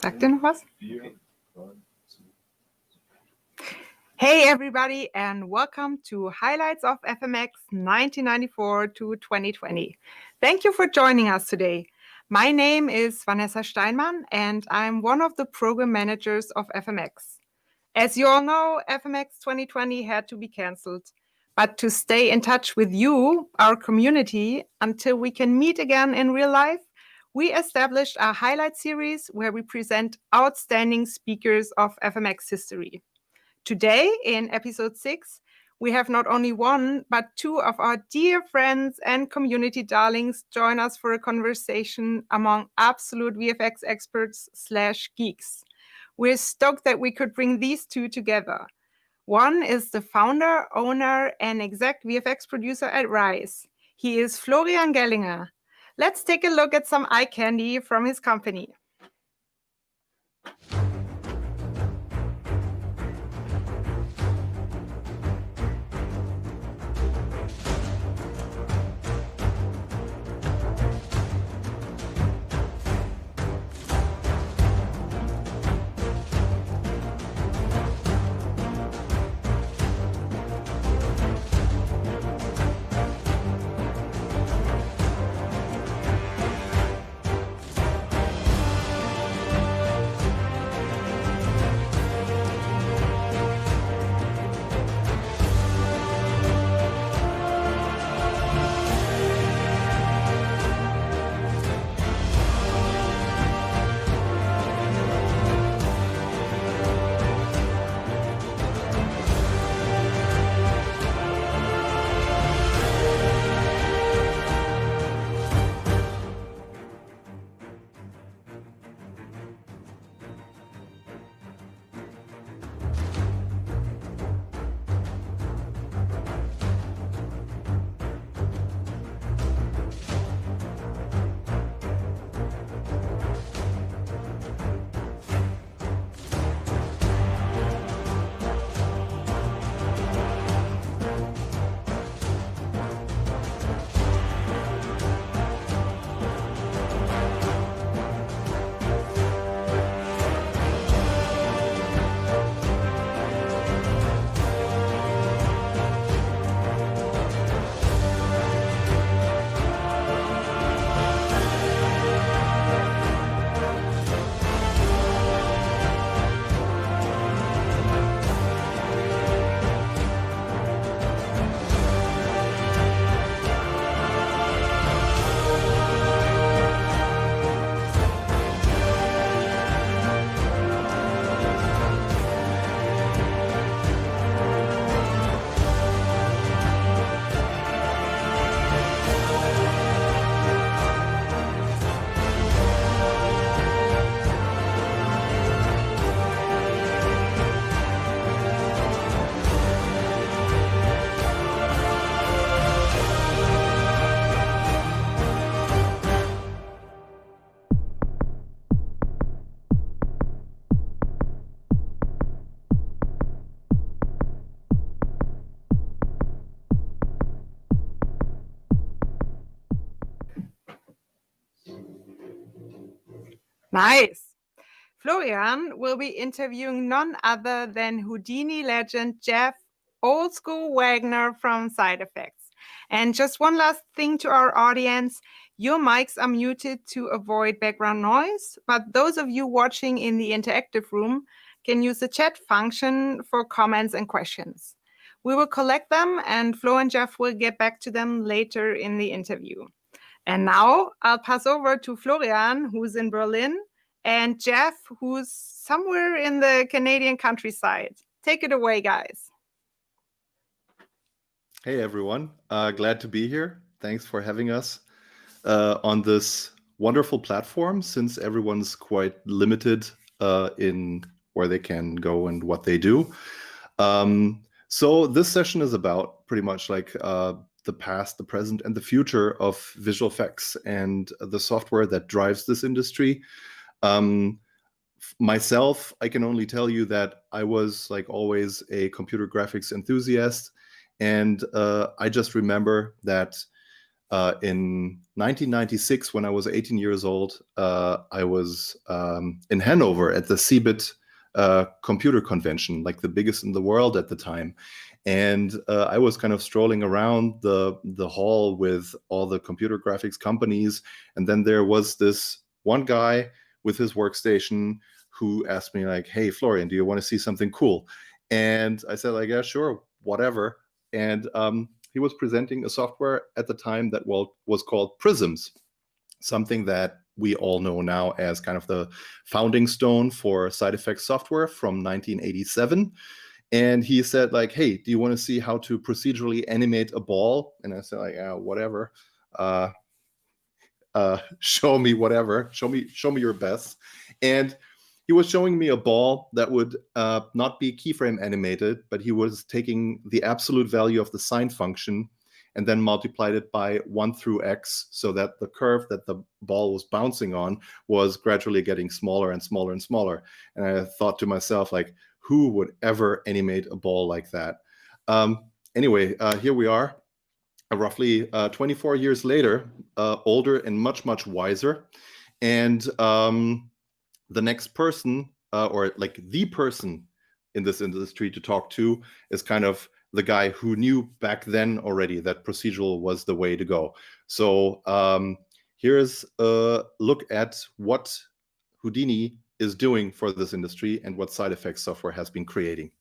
Sagt ihr noch was? Hey everybody, and welcome to Highlights of FMX 1994 to 2020. Thank you for joining us today. My name is Vanessa Steinmann, and I'm one of the program managers of FMX. As you all know, FMX 2020 had to be cancelled. But to stay in touch with you, our community, until we can meet again in real life, we established a highlight series where we present outstanding speakers of FMX history. Today, in episode 6, we have not only one, but two of our dear friends and community darlings join us for a conversation among absolute VFX experts / geeks. We're stoked that we could bring these two together. One is the founder, owner, and exec VFX producer at Rise. He is Florian Gellinger. Let's take a look at some eye candy from his company. Nice. Florian will be interviewing none other than Houdini legend Jeff Old School Wagner from SideFX. And just one last thing to our audience, your mics are muted to avoid background noise, but those of you watching in the interactive room can use the chat function for comments and questions. We will collect them, and Flo and Jeff will get back to them later in the interview. And now I'll pass over to Florian, who's in Berlin, and Jeff, who's somewhere in the Canadian countryside. Take it away, guys. Hey, everyone. Glad to be here. Thanks for having us on this wonderful platform, since everyone's quite limited in where they can go and what they do. So this session is about pretty much like the past, the present, and the future of visual effects and the software that drives this industry. Myself, I can only tell you that I was, like always, a computer graphics enthusiast, and I just remember that In 1996, when I was 18 years old, I was in Hanover at the CeBIT computer convention, like the biggest in the world at the time. And I was kind of strolling around the hall with all the computer graphics companies. And then there was this one guy with his workstation who asked me like, "Hey, Florian, do you want to see something cool?" And I said like, "Yeah, sure, whatever." And he was presenting a software at the time that was called Prisms, something that we all know now as kind of the founding stone for SideFX software from 1987. And he said like, "Hey, do you want to see how to procedurally animate a ball?" And I said like, "Yeah, whatever. Show me whatever. Show me your best." And he was showing me a ball that would not be keyframe animated, but he was taking the absolute value of the sine function and then multiplied it by 1 through x, so that the curve that the ball was bouncing on was gradually getting smaller and smaller and smaller. And I thought to myself, like, who would ever animate a ball like that? Anyway, here we are, roughly 24 years later, older and much, much wiser. And the next person, or like the person in this industry to talk to, is kind of the guy who knew back then already that procedural was the way to go. So here's a look at what Houdini is doing for this industry and what SideFX software has been creating.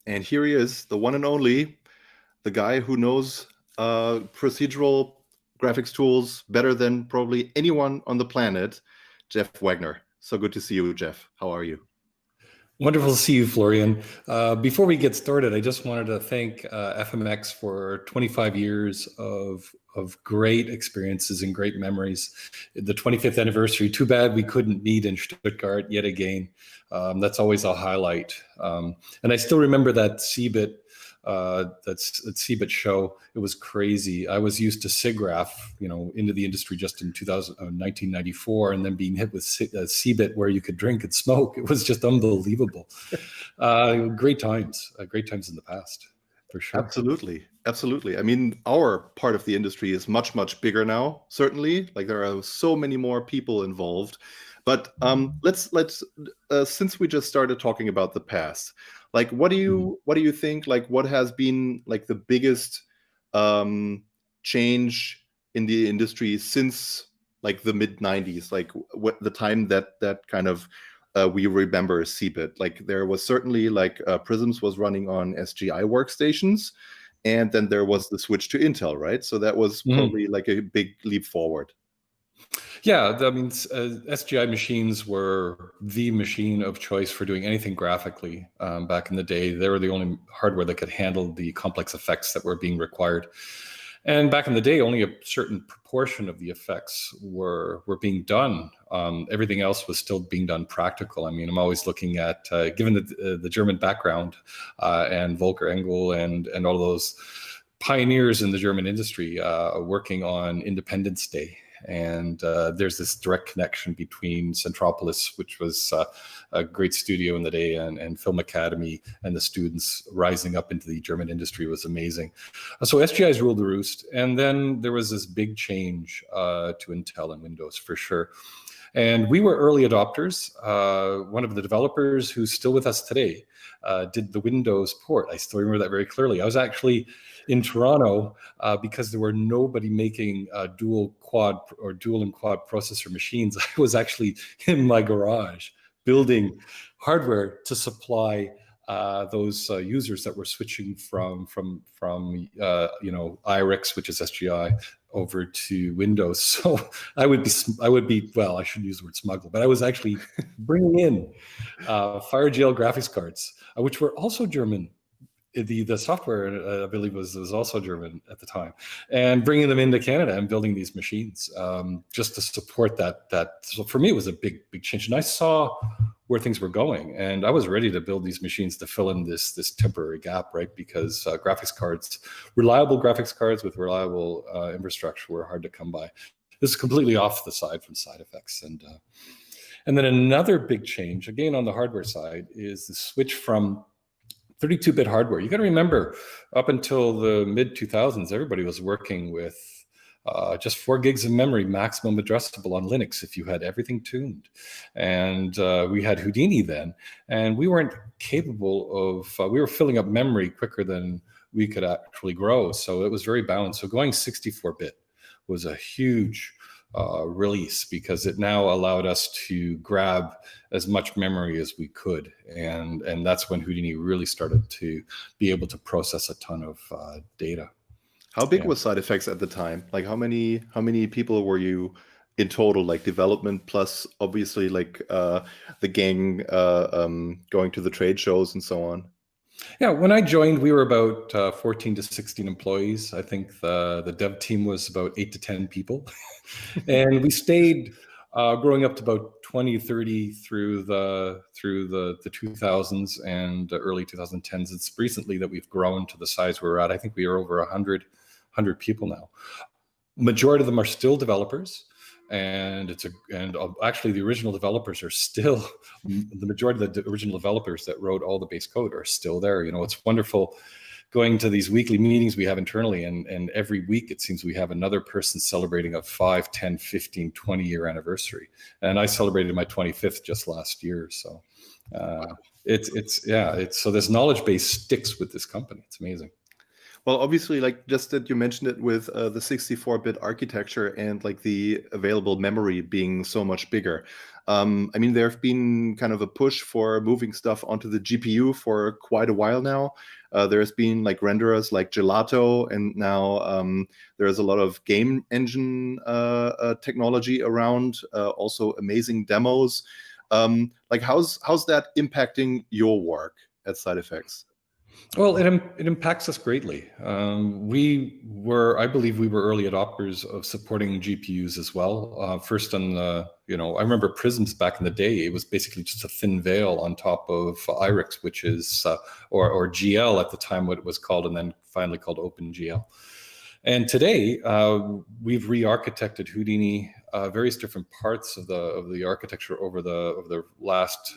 And here he is, the one and only, the guy who knows procedural graphics tools better than probably anyone on the planet, Jeff Wagner. So good to see you, Jeff. How are you? Wonderful to see you, Florian. Before we get started, I just wanted to thank FMX for 25 years of great experiences and great memories. The 25th anniversary, too bad we couldn't meet in Stuttgart yet again. That's always a highlight. And I still remember that CeBIT show. It was crazy. I was used to SIGGRAPH, into the industry just in 1994, and then being hit with CeBIT where you could drink and smoke. It was just unbelievable. Great times in the past, for sure. Absolutely. I mean, our part of the industry is much, much bigger now, certainly. Like there are so many more people involved. But let's since we just started talking about the past, like what do you think, like what has been like the biggest change in the industry since like the mid 90s, like what the time that kind of we remember CeBIT? Like there was certainly like Prisms was running on SGI workstations, and then there was the switch to Intel, right? So that was probably like a big leap forward. Yeah, I mean, SGI machines were the machine of choice for doing anything graphically back in the day. They were the only hardware that could handle the complex effects that were being required. And back in the day, only a certain proportion of the effects were being done. Everything else was still being done practical. I mean, I'm always looking at, given the German background and Volker Engel and all those pioneers in the German industry working on Independence Day. And there's this direct connection between Centropolis, which was a great studio in the day, and Film Academy, and the students rising up into the German industry was amazing. So SGI's ruled the roost. And then there was this big change to Intel and Windows, for sure. And we were early adopters. One of the developers who's still with us today did the Windows port. I still remember that very clearly. I was actually in Toronto because there were nobody making dual and quad processor machines. I was actually in my garage building hardware to supply those users that were switching from IRIX, which is SGI, over to Windows. So I would be well, I shouldn't use the word smuggle, but I was actually bringing in FireGL graphics cards, which were also German. The software, I believe, was also German at the time, and bringing them into Canada and building these machines just to support that. So for me, it was a big change, and I saw where things were going, and I was ready to build these machines to fill in this temporary gap, right? Because reliable graphics cards with reliable infrastructure were hard to come by. This is completely off the side from SideFX, and then another big change, again on the hardware side, is the switch from 32-bit hardware. You got to remember, up until the mid 2000s, everybody was working with just 4 gigs of memory, maximum addressable on Linux if you had everything tuned. And we had Houdini then, and we weren't capable of, we were filling up memory quicker than we could actually grow. So it was very balanced. So going 64-bit was a huge release, because it now allowed us to grab as much memory as we could, and that's when Houdini really started to be able to process a ton of data. How big was SideFX at the time? Like how many people were you in total, like development plus obviously like the gang going to the trade shows and so on? Yeah, when I joined, we were about 14 to 16 employees. I think the dev team was about 8 to 10 people. And we stayed growing up to about 20, 30 through the 2000s and early 2010s. It's recently that we've grown to the size we're at. I think we are over 100 people now. Majority of them are still developers. And actually the original developers are still, the majority of the original developers that wrote all the base code are still there. It's wonderful going to these weekly meetings we have internally, and every week it seems we have another person celebrating a 5, 10, 15, 20-year anniversary. And I celebrated my 25th just last year. So so this knowledge base sticks with this company. It's amazing. Well, obviously, like just that you mentioned it with the 64-bit architecture and like the available memory being so much bigger. I mean, there have been kind of a push for moving stuff onto the GPU for quite a while now. There's been like renderers like Gelato, and now there's a lot of game engine technology around, also amazing demos. Like, how's that impacting your work at SideFX? Well, it impacts us greatly. I believe we were early adopters of supporting GPUs as well. First on the, I remember Prisms back in the day, it was basically just a thin veil on top of IRIX, which is, or GL at the time, what it was called, and then finally called OpenGL. And today, we've re-architected Houdini, various different parts of the architecture over the last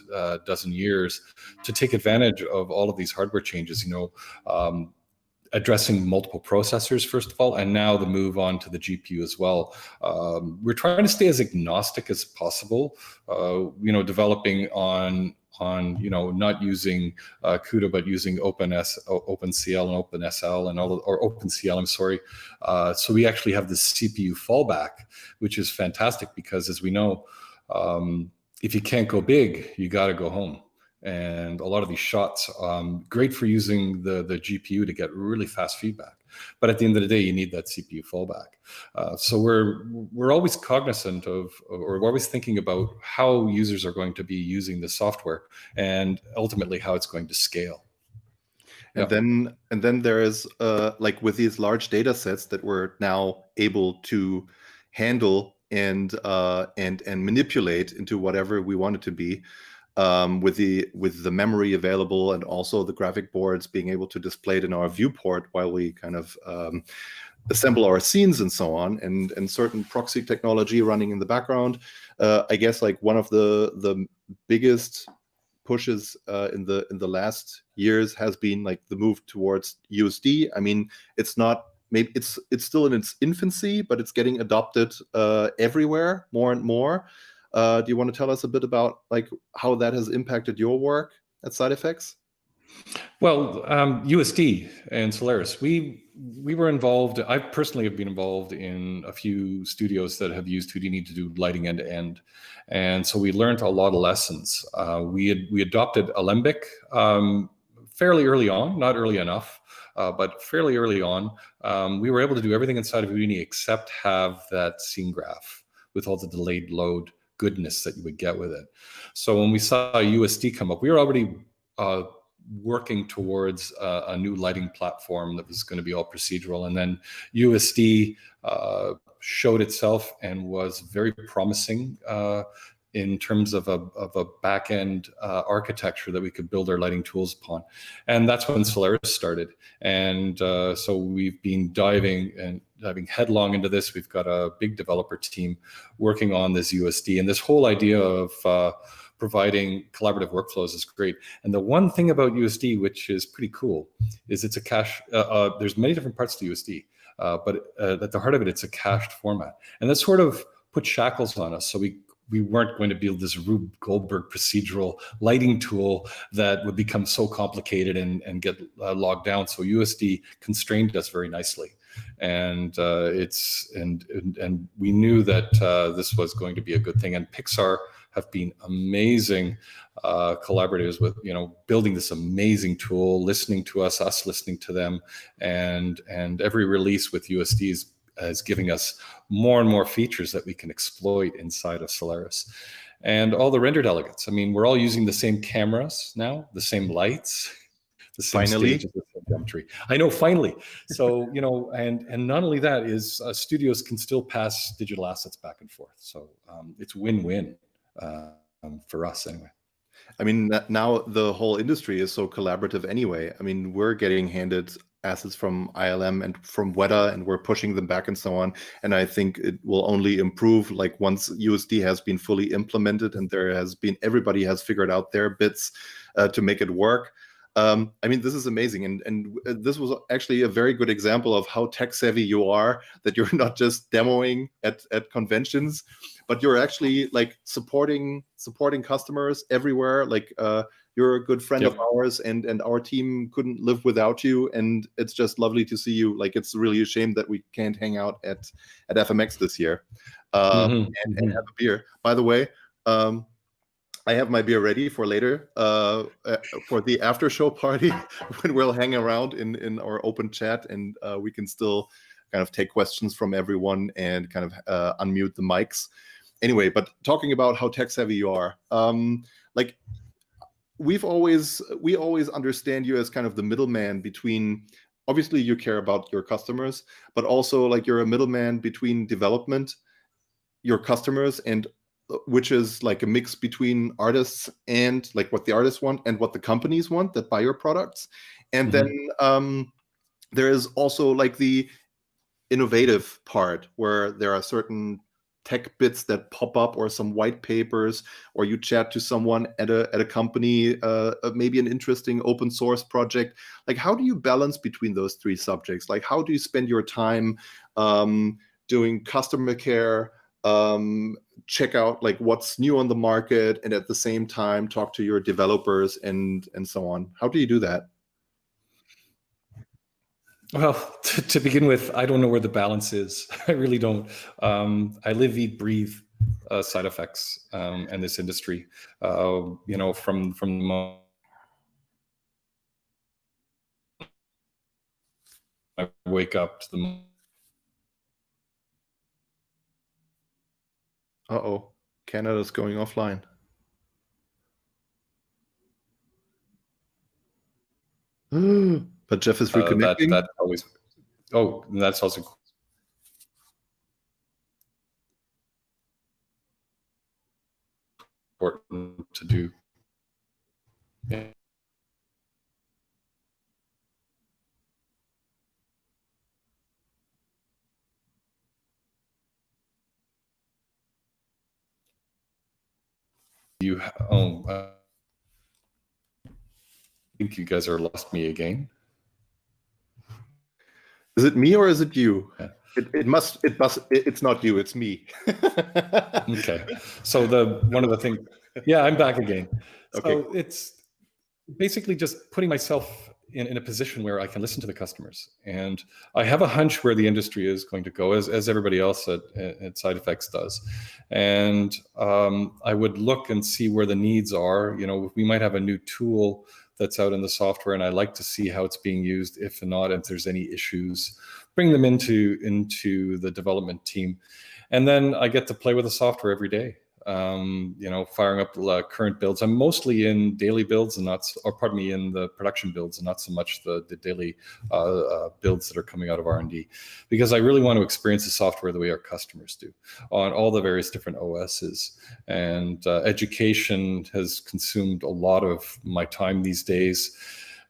dozen years to take advantage of all of these hardware changes. Addressing multiple processors first of all, and now the move on to the GPU as well. We're trying to stay as agnostic as possible. Developing on not using CUDA, but using OpenCL and OpenSL and or OpenCL, I'm sorry. So we actually have this CPU fallback, which is fantastic because, as we know, if you can't go big, you got to go home. And a lot of these shots, great for using the GPU to get really fast feedback. But at the end of the day, you need that CPU fallback. So we're always cognizant of, or we're always thinking about how users are going to be using the software and ultimately how it's going to scale. And then there is like with these large data sets that we're now able to handle and manipulate into whatever we want it to be. With the memory available and also the graphic boards being able to display it in our viewport while we kind of assemble our scenes and so on, and certain proxy technology running in the background. I guess like one of the biggest pushes in the last years has been like the move towards USD. I mean, it's not, maybe it's still in its infancy, but it's getting adopted everywhere more and more. Do you want to tell us a bit about like how that has impacted your work at SideFX? Well, USD and Solaris, we were involved. I personally have been involved in a few studios that have used Houdini to do lighting end to end, and so we learned a lot of lessons. We adopted Alembic fairly early on, not early enough, but fairly early on. We were able to do everything inside of Houdini except have that scene graph with all the delayed load goodness that you would get with it. So when we saw USD come up, we were already working towards a new lighting platform that was going to be all procedural. And then USD showed itself and was very promising in terms of a back-end architecture that we could build our lighting tools upon. And that's when Solaris started. And so we've been diving headlong into this. We've got a big developer team working on this USD. And this whole idea of providing collaborative workflows is great. And the one thing about USD, which is pretty cool, is it's a cache. There's many different parts to USD, but at the heart of it, it's a cached format. And that sort of put shackles on us. So we weren't going to build this Rube Goldberg procedural lighting tool that would become so complicated and get logged down. So USD constrained us very nicely. And and we knew that this was going to be a good thing. And Pixar have been amazing collaborators with, building this amazing tool, listening to us listening to them, and every release with USD is giving us more and more features that we can exploit inside of Solaris. And all the render delegates, I mean, we're all using the same cameras now, the same lights, the same stages, the same geometry. I know, finally. So, and not only that is studios can still pass digital assets back and forth. So it's win-win for us anyway. I mean, now the whole industry is so collaborative anyway. I mean, we're getting handed assets from ILM and from Weta, and we're pushing them back and so on. And I think it will only improve like once USD has been fully implemented and everybody has figured out their bits to make it work. I mean, this is amazing. And this was actually a very good example of how tech savvy you are, that you're not just demoing at conventions, but you're actually like supporting customers everywhere, like you're a good friend Yep. of ours, and our team couldn't live without you. And it's just lovely to see you. Like, it's really a shame that we can't hang out at FMX this year and have a beer. By the way, I have my beer ready for later for the after show party when we'll hang around in our open chat, and we can still kind of take questions from everyone and kind of unmute the mics. Anyway, but talking about how tech savvy you are, like we always understand you as kind of the middleman between. Obviously, you care about your customers, but also like you're a middleman between development, your customers, and which is like a mix between artists and like what the artists want and what the companies want that buy your products. And then there is also like the innovative part where there are certain tech bits that pop up, or some white papers, or you chat to someone at a company, maybe an interesting open source project. Like, how do you balance between those three subjects? Like, how do you spend your time doing customer care, check out like what's new on the market, and at the same time talk to your developers and so on? How do you do that? Well, to begin with, I don't know where the balance is. I really don't. I live, eat, breathe SideFX and this industry. You know, from the moment I wake up to the moment. Uh-oh, Canada's going offline. But Jeff is reconnecting. That's always. Oh, and that's also important to do. Yeah. You, I think you guys are lost me again. Is it me or is it you? Yeah. It's not you, it's me. Okay. So one of the things, yeah, I'm back again. Okay. So it's basically just putting myself in a position where I can listen to the customers. And I have a hunch where the industry is going to go, as everybody else at SideFX does. And I would look and see where the needs are. You know, we might have a new tool that's out in the software, and I like to see how it's being used. If not, if there's any issues, bring them into the development team. And then I get to play with the software every day. You know, firing up current builds. I'm mostly in daily builds and in the production builds, and not so much the daily builds that are coming out of R&D, because I really want to experience the software the way our customers do on all the various different OSs. And education has consumed a lot of my time these days,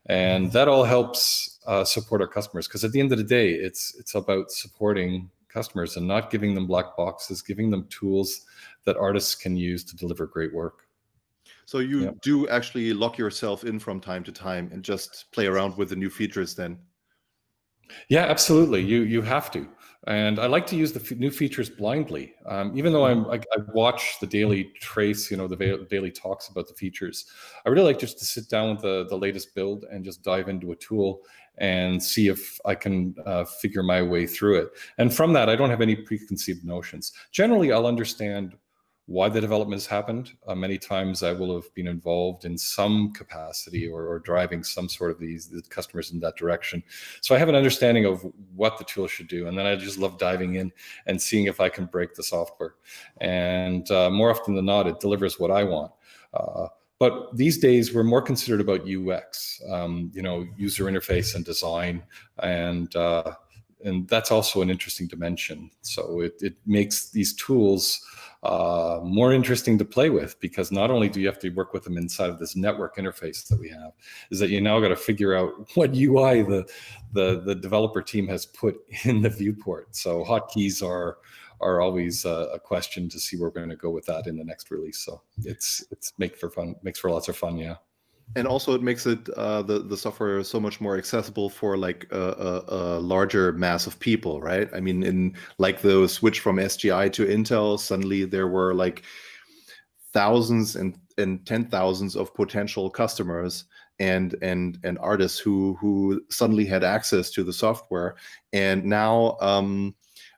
and that all helps support our customers, because at the end of the day, it's about supporting customers and not giving them black boxes, giving them tools that artists can use to deliver great work. So you do actually lock yourself in from time to time and just play around with the new features then? Yeah, absolutely. You have to. And I like to use the new features blindly. Even though I watch the daily trace, you know, the daily talks about the features, I really like just to sit down with the latest build and just dive into a tool and see if I can figure my way through it. And from that, I don't have any preconceived notions. Generally, I'll understand why the development has happened. Many times I will have been involved in some capacity or driving some sort of the customers in that direction. So I have an understanding of what the tool should do. And then I just love diving in and seeing if I can break the software. And more often than not, it delivers what I want. But these days, we're more considered about UX, you know, user interface and design. And that's also an interesting dimension. So it makes these tools more interesting to play with, because not only do you have to work with them inside of this network interface that we have, is that you now got to figure out what UI the developer team has put in the viewport. So hotkeys are always a question to see where we're going to go with that in the next release. So it's makes for lots of fun. Yeah. And also it makes it the software so much more accessible for like a larger mass of people, right? I mean, in like the switch from SGI to Intel, suddenly there were like thousands and 10,000s of potential customers and artists who suddenly had access to the software. And now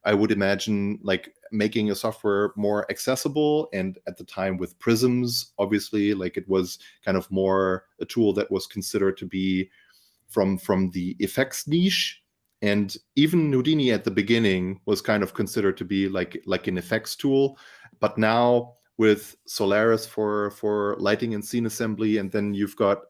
I would imagine like making a software more accessible, and at the time with prisms, obviously, like it was kind of more a tool that was considered to be from the effects niche. And even Houdini at the beginning was kind of considered to be like an effects tool. But now with Solaris for lighting and scene assembly, and then you've got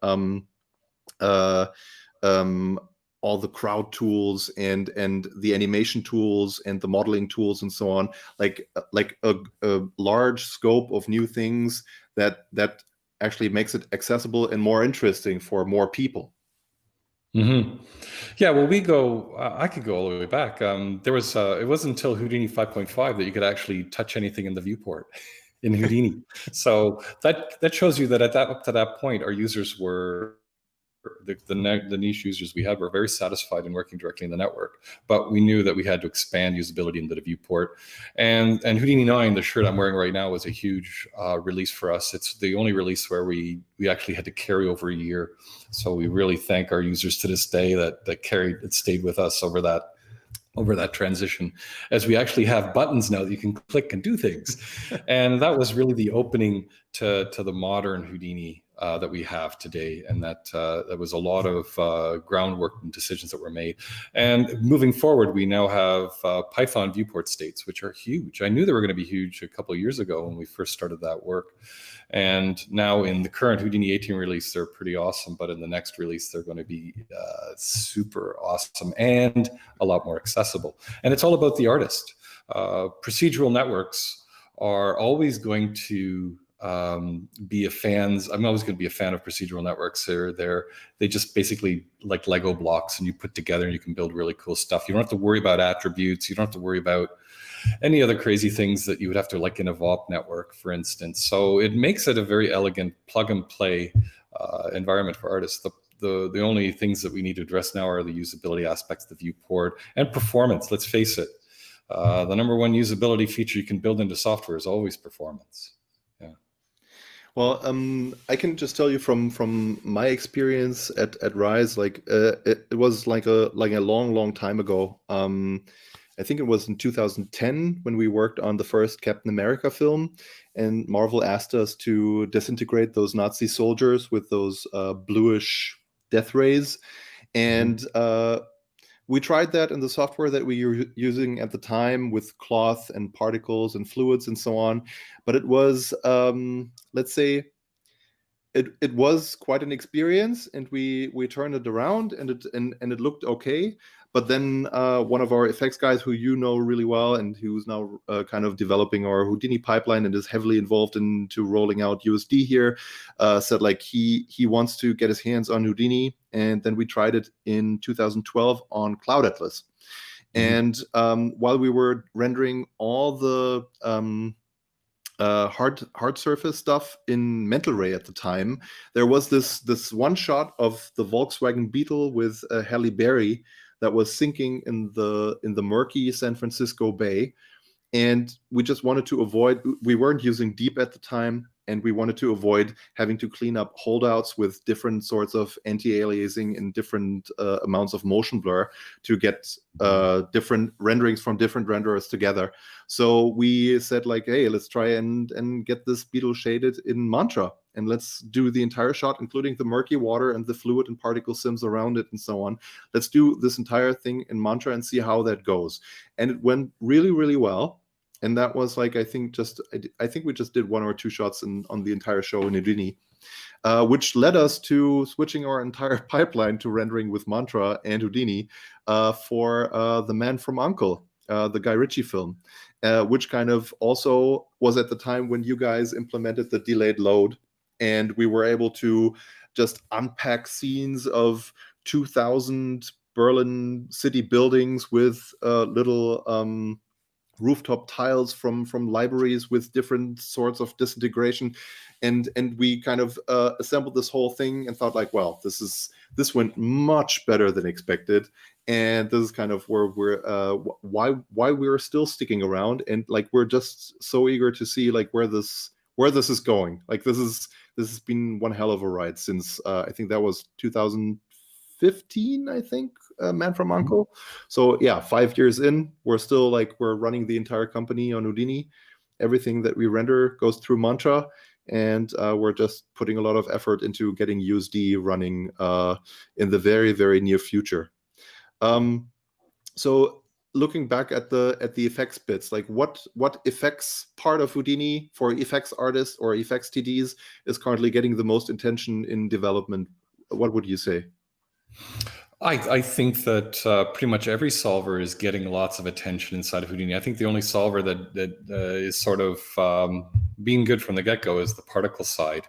all the crowd tools and the animation tools and the modeling tools and so on, like a large scope of new things that actually makes it accessible and more interesting for more people. Mm-hmm. Yeah, well, I could go all the way back. There was, it wasn't until Houdini 5.5 that you could actually touch anything in the viewport in Houdini. So that shows you that up to that point, our users were, the niche users we had were very satisfied in working directly in the network, but we knew that we had to expand usability into the viewport. And Houdini 9, the shirt I'm wearing right now, was a huge release for us. It's the only release where we actually had to carry over a year. So we really thank our users to this day that stayed with us over that transition, as we actually have buttons now that you can click and do things. And that was really the opening to the modern Houdini that we have today. And that was a lot of groundwork and decisions that were made. And moving forward, we now have Python viewport states, which are huge. I knew they were going to be huge a couple of years ago when we first started that work. And now in the current Houdini 18 release, they're pretty awesome. But in the next release, they're going to be super awesome and a lot more accessible. And it's all about the artist. Procedural networks are always going to be I'm always going to be a fan of procedural networks. They just basically like Lego blocks, and you put together and you can build really cool stuff. You don't have to worry about attributes. You don't have to worry about any other crazy things that you would have to, like in a VOP network, for instance. So it makes it a very elegant plug and play environment for artists. The only things that we need to address now are the usability aspects, the viewport, and performance. Let's face it, the number one usability feature you can build into software is always performance. Yeah. Well, I can just tell you from my experience at Rise, like it was like a long time ago. I think it was in 2010 when we worked on the first Captain America film, and Marvel asked us to disintegrate those Nazi soldiers with those bluish death rays. And we tried that in the software that we were using at the time with cloth and particles and fluids and so on. But it was, let's say, it was quite an experience, and we turned it around, and it looked okay. But then one of our effects guys, who you know really well, and who's now kind of developing our Houdini pipeline and is heavily involved into rolling out USD here, said like he wants to get his hands on Houdini. And then we tried it in 2012 on Cloud Atlas. And while we were rendering all the hard surface stuff in Mental Ray at the time, there was this one shot of the Volkswagen Beetle with Halle Berry that was sinking in the murky San Francisco Bay. And we just wanted to avoid, we weren't using Deep at the time, and we wanted to avoid having to clean up holdouts with different sorts of anti-aliasing and different amounts of motion blur to get different renderings from different renderers together. So we said like, hey, let's try and get this beetle shaded in Mantra, and let's do the entire shot, including the murky water and the fluid and particle sims around it and so on. Let's do this entire thing in Mantra and see how that goes. And it went really, really well. And that was like, I think we just did 1 or 2 shots on the entire show in Houdini, which led us to switching our entire pipeline to rendering with Mantra and Houdini for The Man from U.N.C.L.E., the Guy Ritchie film, which kind of also was at the time when you guys implemented the delayed load, and we were able to just unpack scenes of 2,000 Berlin city buildings with little rooftop tiles from libraries with different sorts of disintegration, and we kind of assembled this whole thing and thought like, well, this went much better than expected, and this is kind of where we're why we're still sticking around, and like we're just so eager to see like where this where this is going. Like this has been one hell of a ride since I think that was 2015, I think, Man from Uncle. So yeah, 5 years in, we're still like, we're running the entire company on Houdini. Everything that we render goes through Mantra, and we're just putting a lot of effort into getting USD running in the very, very near future. So looking back at the effects bits, like what effects part of Houdini for effects artists or effects TDs is currently getting the most attention in development? What would you say? I think that pretty much every solver is getting lots of attention inside of Houdini. I think the only solver that is sort of being good from the get-go is the particle side.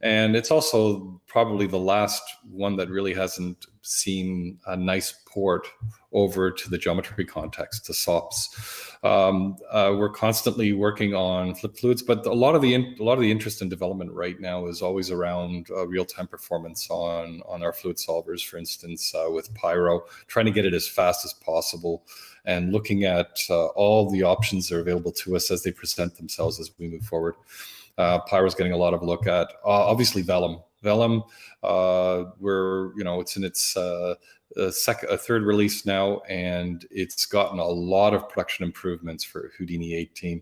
And it's also probably the last one that really hasn't seen a nice port over to the geometry context, to SOPs. We're constantly working on flip fluids, but a lot of the interest in development right now is always around real-time performance on our fluid solvers, for instance, with Pyro, trying to get it as fast as possible and looking at all the options that are available to us as they present themselves as we move forward. Pyro's getting a lot of look at, obviously Vellum. Vellum, it's in its third release now, and it's gotten a lot of production improvements for Houdini 18,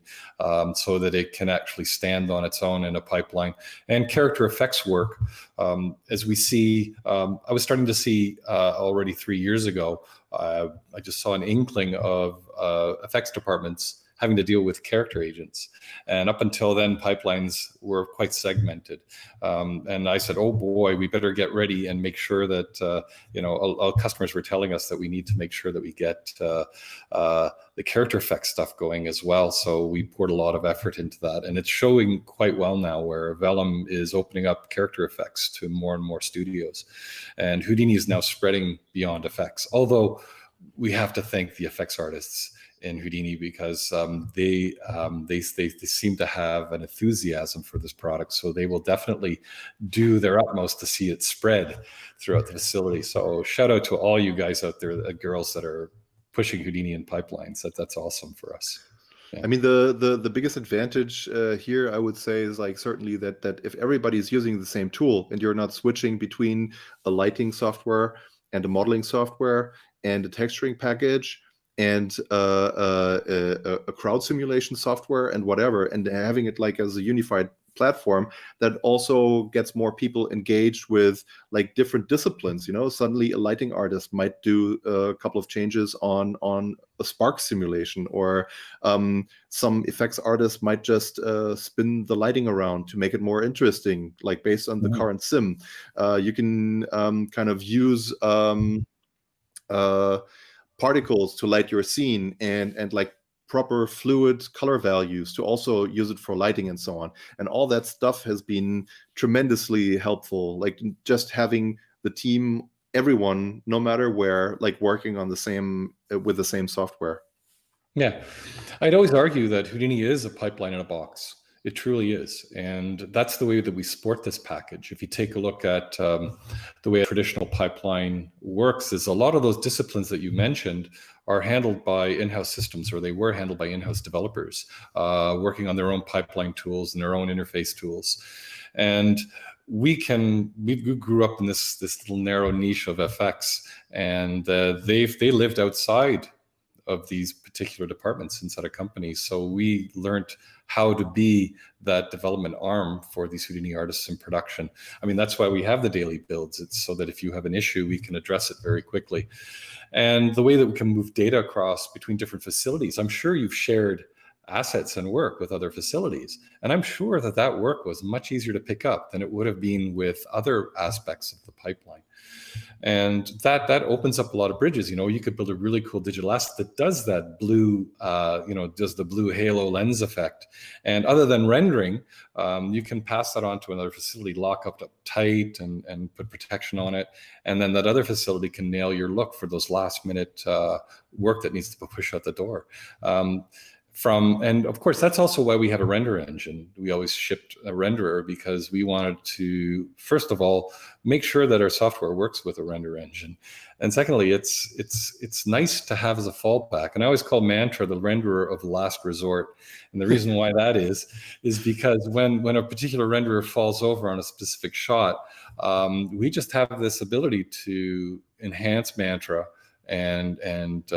so that it can actually stand on its own in a pipeline. And character effects work, as we see, I was starting to see already 3 years ago, I just saw an inkling of effects departments having to deal with character agents. And up until then, pipelines were quite segmented. And I said, oh boy, we better get ready and make sure that, all customers were telling us that we need to make sure that we get the character effects stuff going as well. So we poured a lot of effort into that. And it's showing quite well now, where Vellum is opening up character effects to more and more studios. And Houdini is now spreading beyond effects. Although we have to thank the effects artists in Houdini, because they seem to have an enthusiasm for this product, so they will definitely do their utmost to see it spread throughout the facility. So shout out to all you guys out there, girls, that are pushing Houdini in pipelines. That's awesome for us. Yeah. I mean, the biggest advantage here, I would say, is like certainly that if everybody's using the same tool and you're not switching between a lighting software and a modeling software and a texturing package and a crowd simulation software and whatever, and having it like as a unified platform, that also gets more people engaged with like different disciplines. Suddenly a lighting artist might do a couple of changes on a spark simulation, or some effects artists might just spin the lighting around to make it more interesting, like based on the current sim. You can kind of use particles to light your scene, and like proper fluid color values to also use it for lighting and so on. And all that stuff has been tremendously helpful, like just having the team, everyone, no matter where, like working on with the same software. Yeah, I'd always argue that Houdini is a pipeline in a box. It truly is. And that's the way that we support this package. If you take a look at the way a traditional pipeline works, is a lot of those disciplines that you mentioned are handled by in-house systems, or they were handled by in-house developers working on their own pipeline tools and their own interface tools. And we grew up in this little narrow niche of FX, and they lived outside of these particular departments inside a company. So we learned how to be that development arm for these Houdini artists in production. I mean, that's why we have the daily builds. It's so that if you have an issue, we can address it very quickly. And the way that we can move data across between different facilities, I'm sure you've shared assets and work with other facilities. And I'm sure that work was much easier to pick up than it would have been with other aspects of the pipeline. And that opens up a lot of bridges. You could build a really cool digital asset that does that blue, does the blue halo lens effect. And other than rendering, you can pass that on to another facility, lock up tight and put protection on it. And then that other facility can nail your look for those last minute work that needs to push out the door. and of course, that's also why we have a render engine. We always shipped a renderer because we wanted to, first of all, make sure that our software works with a render engine. And secondly, it's nice to have as a fallback. And I always call Mantra the renderer of last resort. And the reason why that is because when a particular renderer falls over on a specific shot, we just have this ability to enhance Mantra and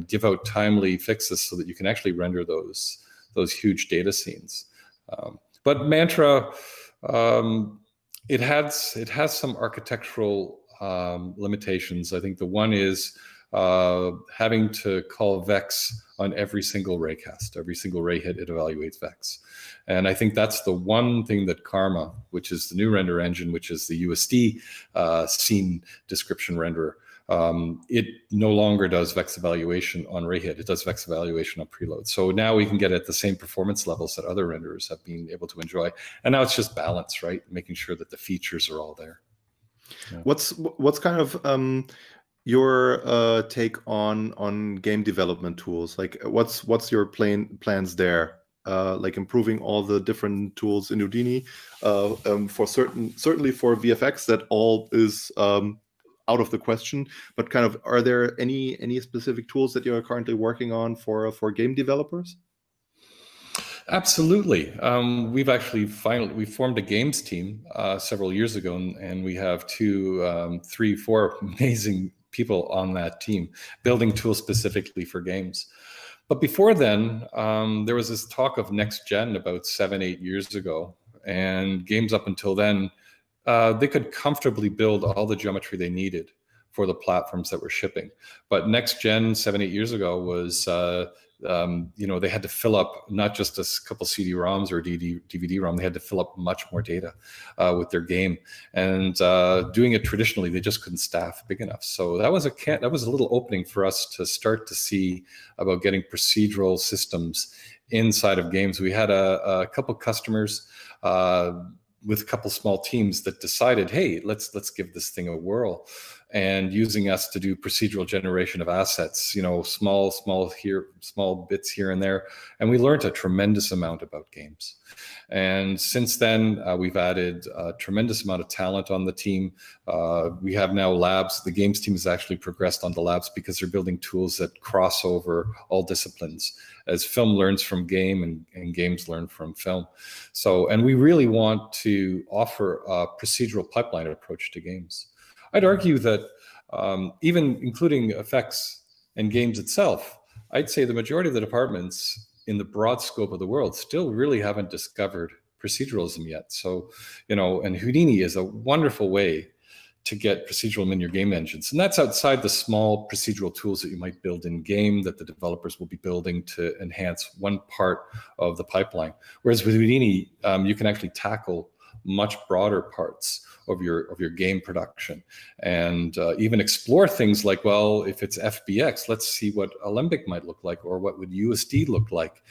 give out timely fixes so that you can actually render those huge data scenes. But Mantra, it has some architectural limitations. I think the one is having to call Vex on every single raycast. Every single ray hit, it evaluates Vex. And I think that's the one thing that Karma, which is the new render engine, which is the USD scene description renderer, it no longer does Vex evaluation on ray hit. It does Vex evaluation on preload. So now we can get at the same performance levels that other renderers have been able to enjoy. And now it's just balance, right? Making sure that the features are all there. Yeah. What's kind of your take on game development tools? Like, what's your plans there? Like improving all the different tools in Houdini, for certainly for VFX, that all is out of the question. But kind of, are there any specific tools that you are currently working on for game developers? Absolutely. We've actually we formed a games team several years ago, and we have 2, 3, 4 amazing people on that team building tools specifically for games. But before then, there was this talk of next gen about 7, 8 years ago, and games up until then, they could comfortably build all the geometry they needed for the platforms that were shipping. But next gen 7, 8 years ago was, they had to fill up not just a couple CD-ROMs or DVD-ROM, they had to fill up much more data with their game. And doing it traditionally, they just couldn't staff big enough. So that was a little opening for us to start to see about getting procedural systems inside of games. We had a couple customers with a couple small teams that decided, hey, let's give this thing a whirl, and using us to do procedural generation of assets, small bits here and there. And we learned a tremendous amount about games. And since then, we've added a tremendous amount of talent on the team. We have now labs. The games team has actually progressed onto labs because they're building tools that cross over all disciplines, as film learns from game and games learn from film. So, and we really want to offer a procedural pipeline approach to games. I'd argue that even including effects and games itself, I'd say the majority of the departments in the broad scope of the world still really haven't discovered proceduralism yet. So, and Houdini is a wonderful way to get procedural in your game engines. And that's outside the small procedural tools that you might build in game that the developers will be building to enhance one part of the pipeline. Whereas with Houdini, you can actually tackle much broader parts of your game production, and even explore things like, well, if it's FBX, let's see what Alembic might look like, or what would USD look like,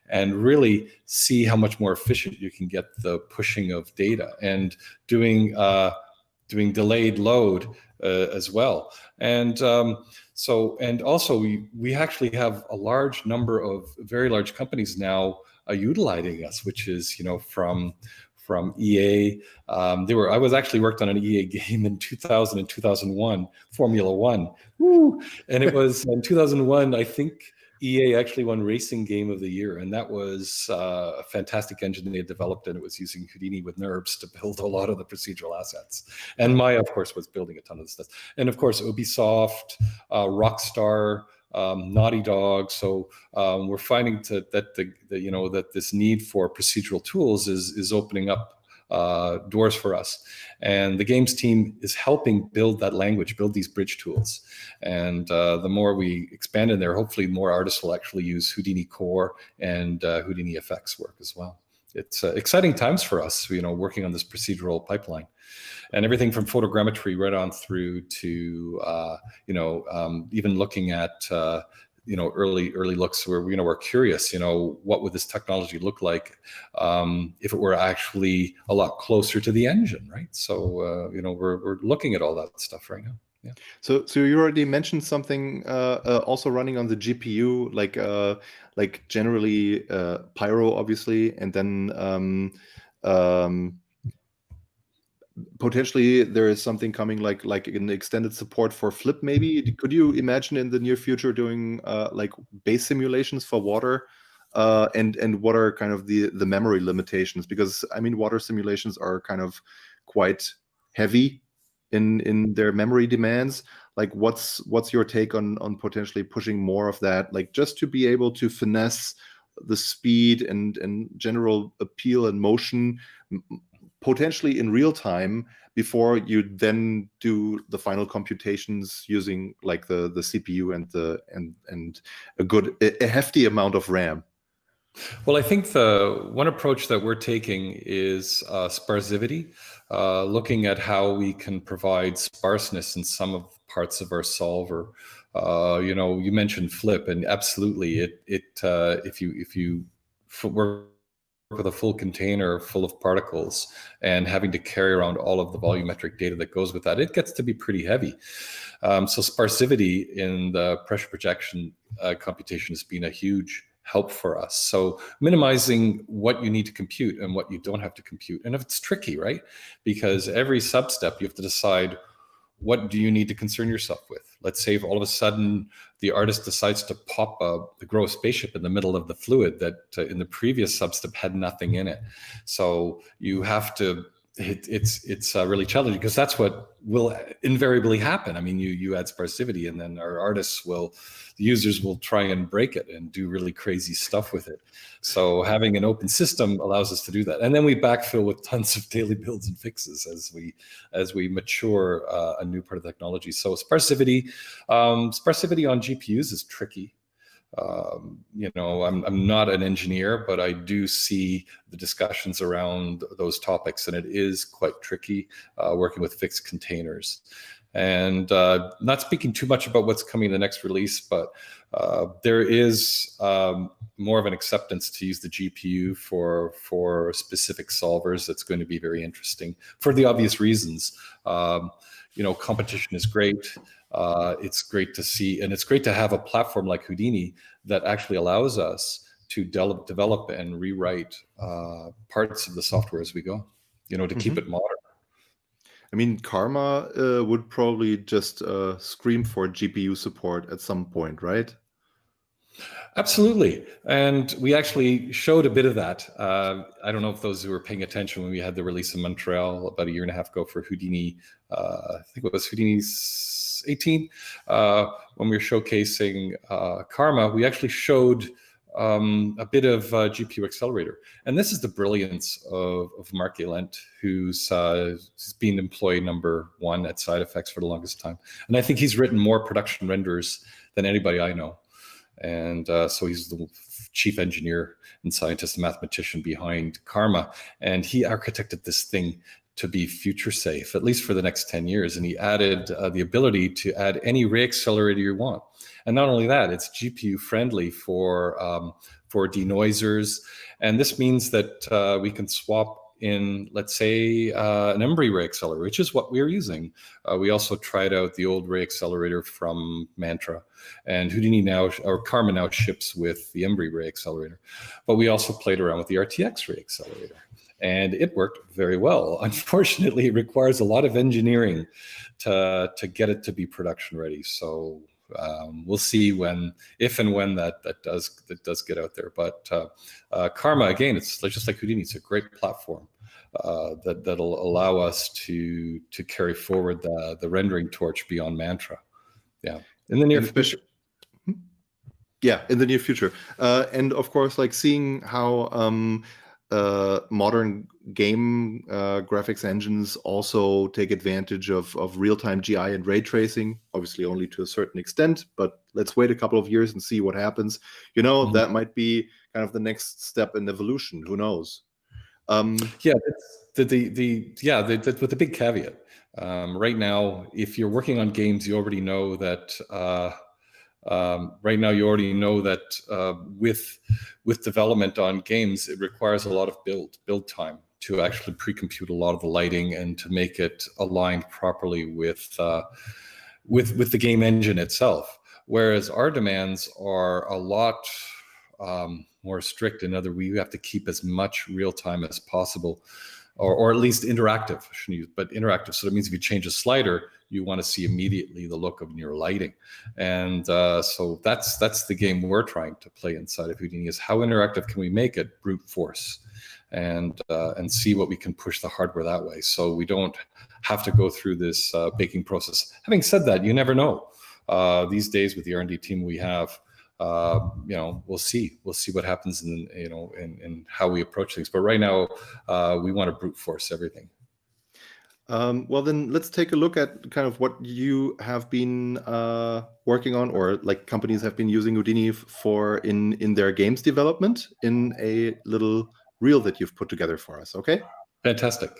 and really see how much more efficient you can get the pushing of data, and doing delayed load as well. And and also we actually have a large number of very large companies now utilizing us, which is from EA. I was actually worked on an EA game in 2000 and 2001, Formula One. Woo! And it was in 2001, I think EA actually won Racing Game of the Year. And that was a fantastic engine they had developed, and it was using Houdini with NURBS to build a lot of the procedural assets. And Maya, of course, was building a ton of this stuff. And of course, Ubisoft, Rockstar, Naughty Dog. So we're finding that this need for procedural tools is opening up doors for us, and the games team is helping build that language, build these bridge tools. And the more we expand in there, hopefully more artists will actually use Houdini Core and Houdini FX work as well. It's exciting times for us, working on this procedural pipeline. And everything from photogrammetry right on through to even looking at early looks where we're curious, what would this technology look like if it were actually a lot closer to the engine, right? So we're looking at all that stuff right now. Yeah. So you already mentioned something also running on the GPU, like generally Pyro, obviously, and then um, potentially there is something coming like an extended support for Flip. Maybe could you imagine in the near future doing like base simulations for water? And what are kind of the memory limitations? Because I mean, water simulations are kind of quite heavy in their memory demands. Like, what's your take on potentially pushing more of that, like just to be able to finesse the speed and general appeal and motion potentially in real time before you then do the final computations using like the CPU and a hefty amount of RAM? Well, I think the one approach that we're taking is sparsivity, looking at how we can provide sparseness in some of parts of our solver. You mentioned Flip, and absolutely, if you work with a full container full of particles and having to carry around all of the volumetric data that goes with that, it gets to be pretty heavy. So sparsivity in the pressure projection computation has been a huge help for us. So minimizing what you need to compute and what you don't have to compute. And if it's tricky, right? Because every sub-step you have to decide, what do you need to concern yourself with? Let's say if all of a sudden the artist decides to grow a spaceship in the middle of the fluid that in the previous sub-step had nothing in it. So you have to, it's really challenging because that's what will invariably happen. I mean, you add sparsivity and then the users will try and break it and do really crazy stuff with it. So having an open system allows us to do that. And then we backfill with tons of daily builds and fixes as we mature a new part of the technology. So sparsivity on GPUs is tricky. I'm not an engineer, but I do see the discussions around those topics, and it is quite tricky working with fixed containers. And not speaking too much about what's coming in the next release, but there is more of an acceptance to use the GPU for specific solvers. That's going to be very interesting for the obvious reasons. Competition is great. It's great to see, and it's great to have a platform like Houdini that actually allows us to develop and rewrite parts of the software as we go, to keep it modern. I mean, Karma would probably just scream for GPU support at some point, right? Absolutely. And we actually showed a bit of that. I don't know if those who were paying attention when we had the release in Montreal about a year and a half ago for Houdini, I think it was Houdini's 18, when we were showcasing Karma, we actually showed a bit of GPU accelerator. And this is the brilliance of Mark Galent, who's been employee number 1 at SideFX for the longest time. And I think he's written more production renders than anybody I know. And so he's the chief engineer and scientist and mathematician behind Karma. And he architected this thing to be future safe, at least for the next 10 years. And he added the ability to add any ray accelerator you want. And not only that, it's GPU friendly for denoisers. And this means that we can swap in, let's say, an Embry ray accelerator, which is what we're using. We also tried out the old ray accelerator from Mantra, and Houdini now, or Karma now, ships with the Embry ray accelerator. But we also played around with the RTX ray accelerator, and it worked very well. Unfortunately, it requires a lot of engineering to get it to be production ready. So we'll see if and when that does get out there. But Karma, again, it's just like Houdini. It's a great platform that'll allow us to carry forward the rendering torch beyond Mantra. Yeah, in the near future. Yeah, in the near future, and of course, like seeing how modern game graphics engines also take advantage of real-time GI and ray tracing, obviously only to a certain extent, but let's wait a couple of years and see what happens. That might be kind of the next step in evolution. Who knows? Yeah, with the big caveat. Right now, if you're working on games, you already know that with development on games, it requires a lot of build time to actually pre-compute a lot of the lighting and to make it aligned properly with with the game engine itself. Whereas our demands are a lot more strict. We have to keep as much real time as possible, or at least interactive, shouldn't use, but interactive. So that means if you change a slider, you want to see immediately the look of your lighting. And so that's the game we're trying to play inside of Houdini, is how interactive can we make it brute force, and see what we can push the hardware that way. So we don't have to go through this baking process. Having said that, you never know. These days with the R&D team we have, we'll see what happens in how we approach things. But right now, we want to brute force everything. Well, then let's take a look at kind of what you have been working on, or like companies have been using Houdini for in their games development, in a little reel that you've put together for us. Okay? Fantastic.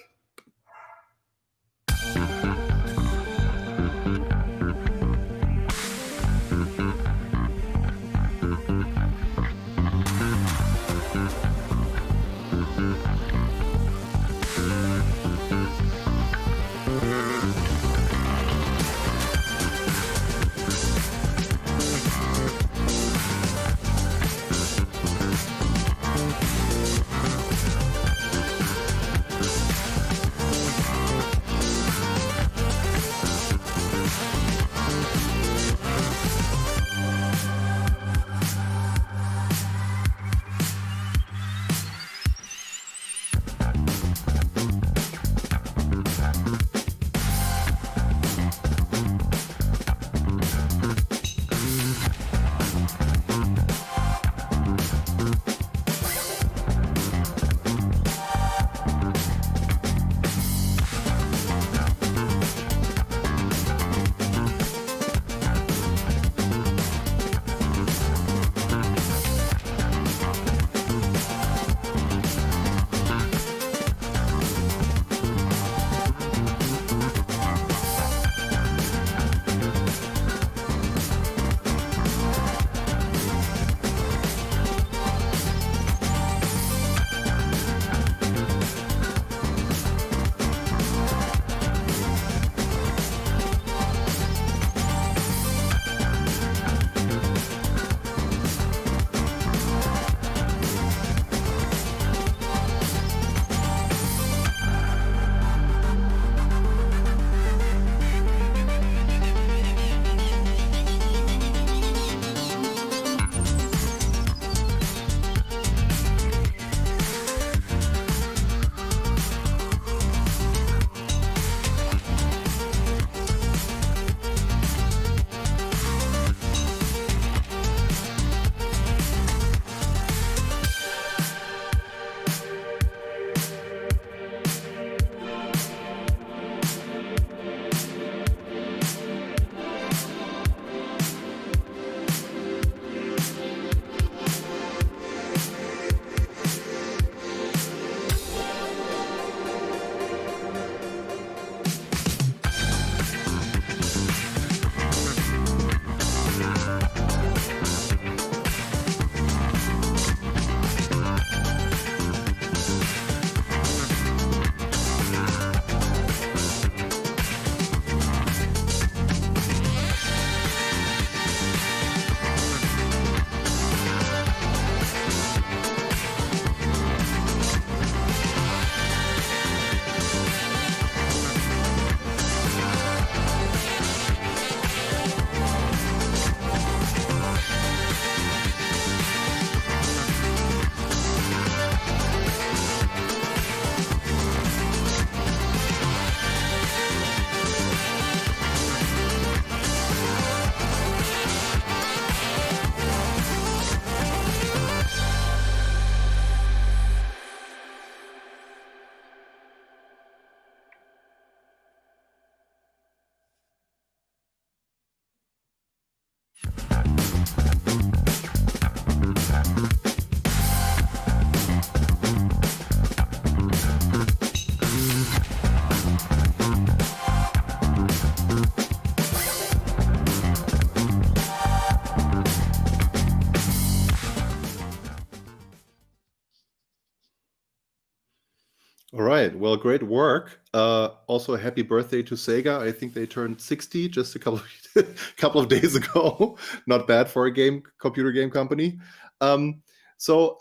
All right. Well, great work. Also, happy birthday to Sega. I think they turned 60 just a couple of days ago. Not bad for a computer game company. Um, so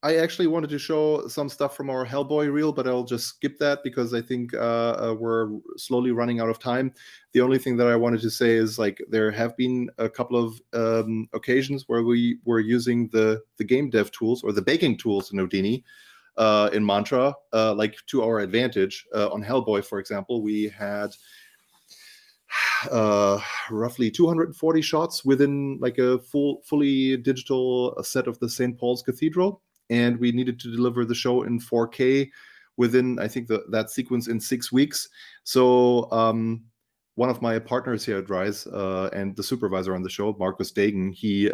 I actually wanted to show some stuff from our Hellboy reel, but I'll just skip that because I think we're slowly running out of time. The only thing that I wanted to say is like there have been a couple of occasions where we were using the game dev tools or the baking tools in Houdini in Mantra, like to our advantage. On Hellboy, for example, we had roughly 240 shots within like a fully digital set of the St. Paul's Cathedral, and we needed to deliver the show in 4K within, I think, that sequence in 6 weeks. So one of my partners here at Rise and the supervisor on the show, Marcus Dagan, he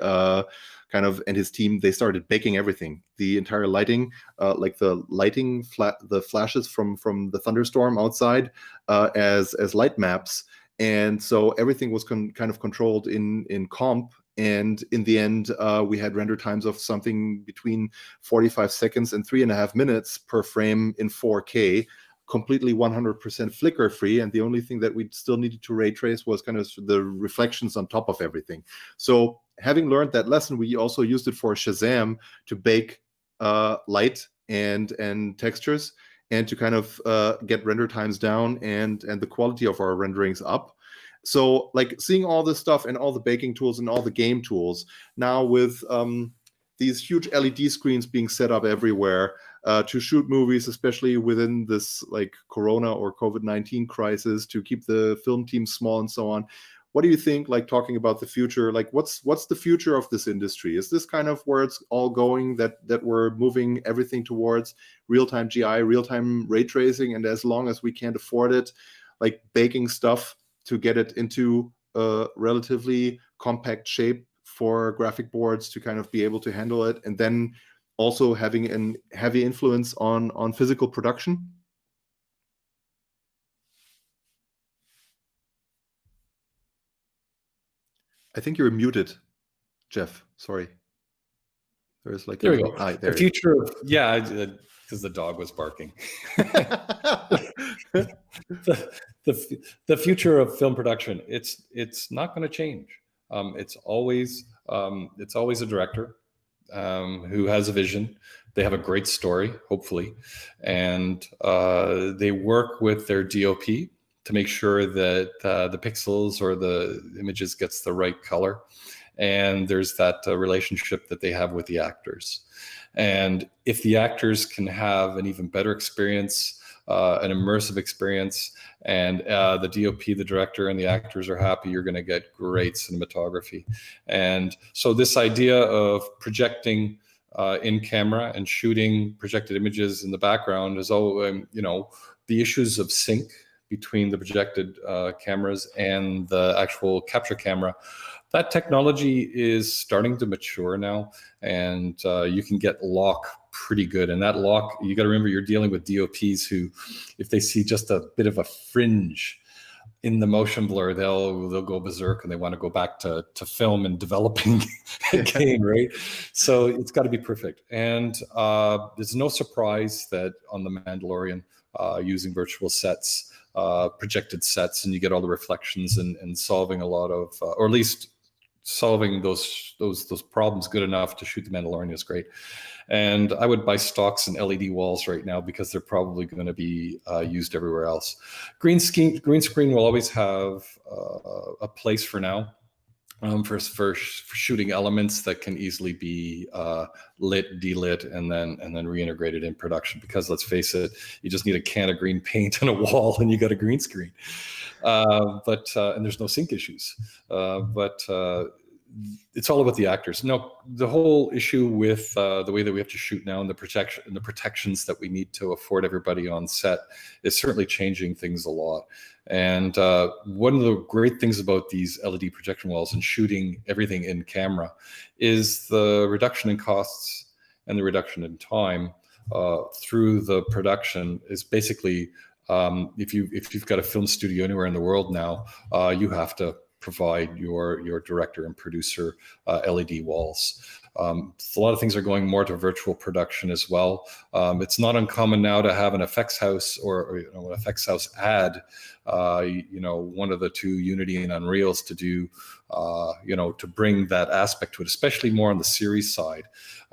and his team, they started baking everything, the entire lighting, like the lighting, the flashes from the thunderstorm outside as light maps. And so everything was kind of controlled in comp. And in the end, we had render times of something between 45 seconds and 3.5 minutes per frame in 4K, completely 100% flicker free. And the only thing that we still needed to ray trace was kind of the reflections on top of everything. So having learned that lesson, we also used it for Shazam to bake light and textures, and to kind of get render times down and the quality of our renderings up. So like seeing all this stuff and all the baking tools and all the game tools now with these huge LED screens being set up everywhere to shoot movies, especially within this like Corona or COVID-19 crisis, to keep the film team small and so on. What do you think, like talking about the future, like what's the future of this industry? Is this kind of where it's all going, that we're moving everything towards real-time GI, real-time ray tracing, and as long as we can't afford it, like baking stuff to get it into a relatively compact shape for graphic boards to kind of be able to handle it, and then also having a heavy influence on physical production? I think you're muted, Jeff. Sorry. There's like there we go. The future of, yeah, because the dog was barking. the future of film production, it's not going to change. It's always a director who has a vision. They have a great story, hopefully, and they work with their DOP to make sure that the pixels or the images gets the right color. And there's that relationship that they have with the actors. And if the actors can have an even better experience, an immersive experience, and the DOP, the director, and the actors are happy, you're going to get great cinematography. And so this idea of projecting in camera and shooting projected images in the background is the issues of sync between the projected cameras and the actual capture camera. That technology is starting to mature now, and you can get lock pretty good. And that lock, you got to remember, you're dealing with DOPs who, if they see just a bit of a fringe in the motion blur, they'll go berserk and they want to go back to film and developing again, right? So it's got to be perfect. And there's no surprise that on The Mandalorian, using virtual sets, projected sets, and you get all the reflections and solving a lot of, or at least solving those problems good enough to shoot The Mandalorian is great. And I would buy stocks and LED walls right now because they're probably going to be used everywhere else. Green screen will always have a place for now. For shooting elements that can easily be lit, delit, and then reintegrated in production. Because let's face it, you just need a can of green paint on a wall, and you got a green screen. And there's no sync issues. But it's all about the actors. No, the whole issue with the way that we have to shoot now and the protections that we need to afford everybody on set is certainly changing things a lot. And one of the great things about these LED projection walls and shooting everything in camera is the reduction in costs and the reduction in time through the production. Is basically if you've got a film studio anywhere in the world now, you have to provide your director and producer LED walls. A lot of things are going more to virtual production as well. It's not uncommon now to have an effects house or an effects house add, one of the two, Unity and Unreal's, to do, to bring that aspect to it, especially more on the series side.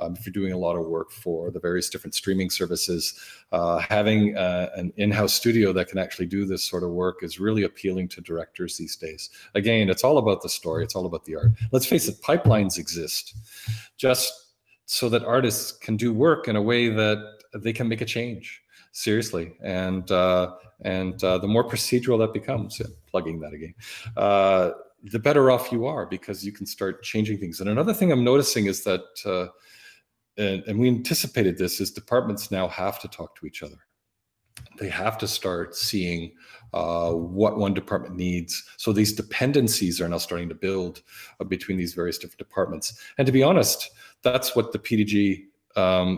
If you're doing a lot of work for the various different streaming services, having an in-house studio that can actually do this sort of work is really appealing to directors these days. Again, it's all about the story. It's all about the art. Let's face it, pipelines exist just so that artists can do work in a way that they can make a change, seriously. And the more procedural that becomes, plugging that again, the better off you are, because you can start changing things. And another thing I'm noticing is that, and we anticipated this, is departments now have to talk to each other. They have to start seeing what one department needs. So these dependencies are now starting to build between these various different departments. And to be honest, that's what the PDG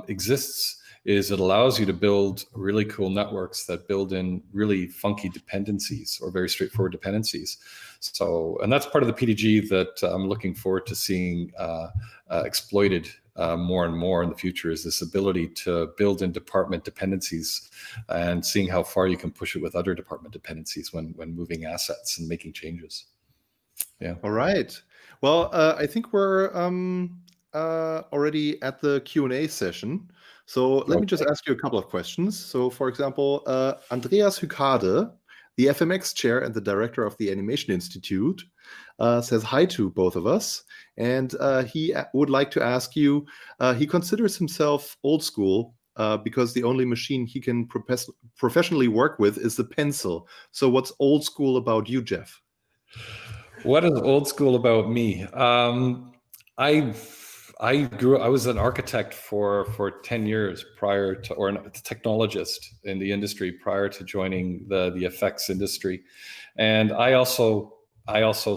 exists, is it allows you to build really cool networks that build in really funky dependencies, or very straightforward dependencies. So, and that's part of the PDG that I'm looking forward to seeing exploited more and more in the future, is this ability to build in department dependencies and seeing how far you can push it with other department dependencies when moving assets and making changes. Yeah. All right. Well, I think we're already at the Q&A session. So let me just ask you a couple of questions. So for example, Andreas Hykade, the FMX chair and the director of the Animation Institute, says hi to both of us. And he would like to ask you, he considers himself old school because the only machine he can professionally work with is the pencil. So what's old school about you, Jeff? What is old school about me? I was an architect for 10 years prior to, or a technologist in the industry prior to joining the effects industry. And I also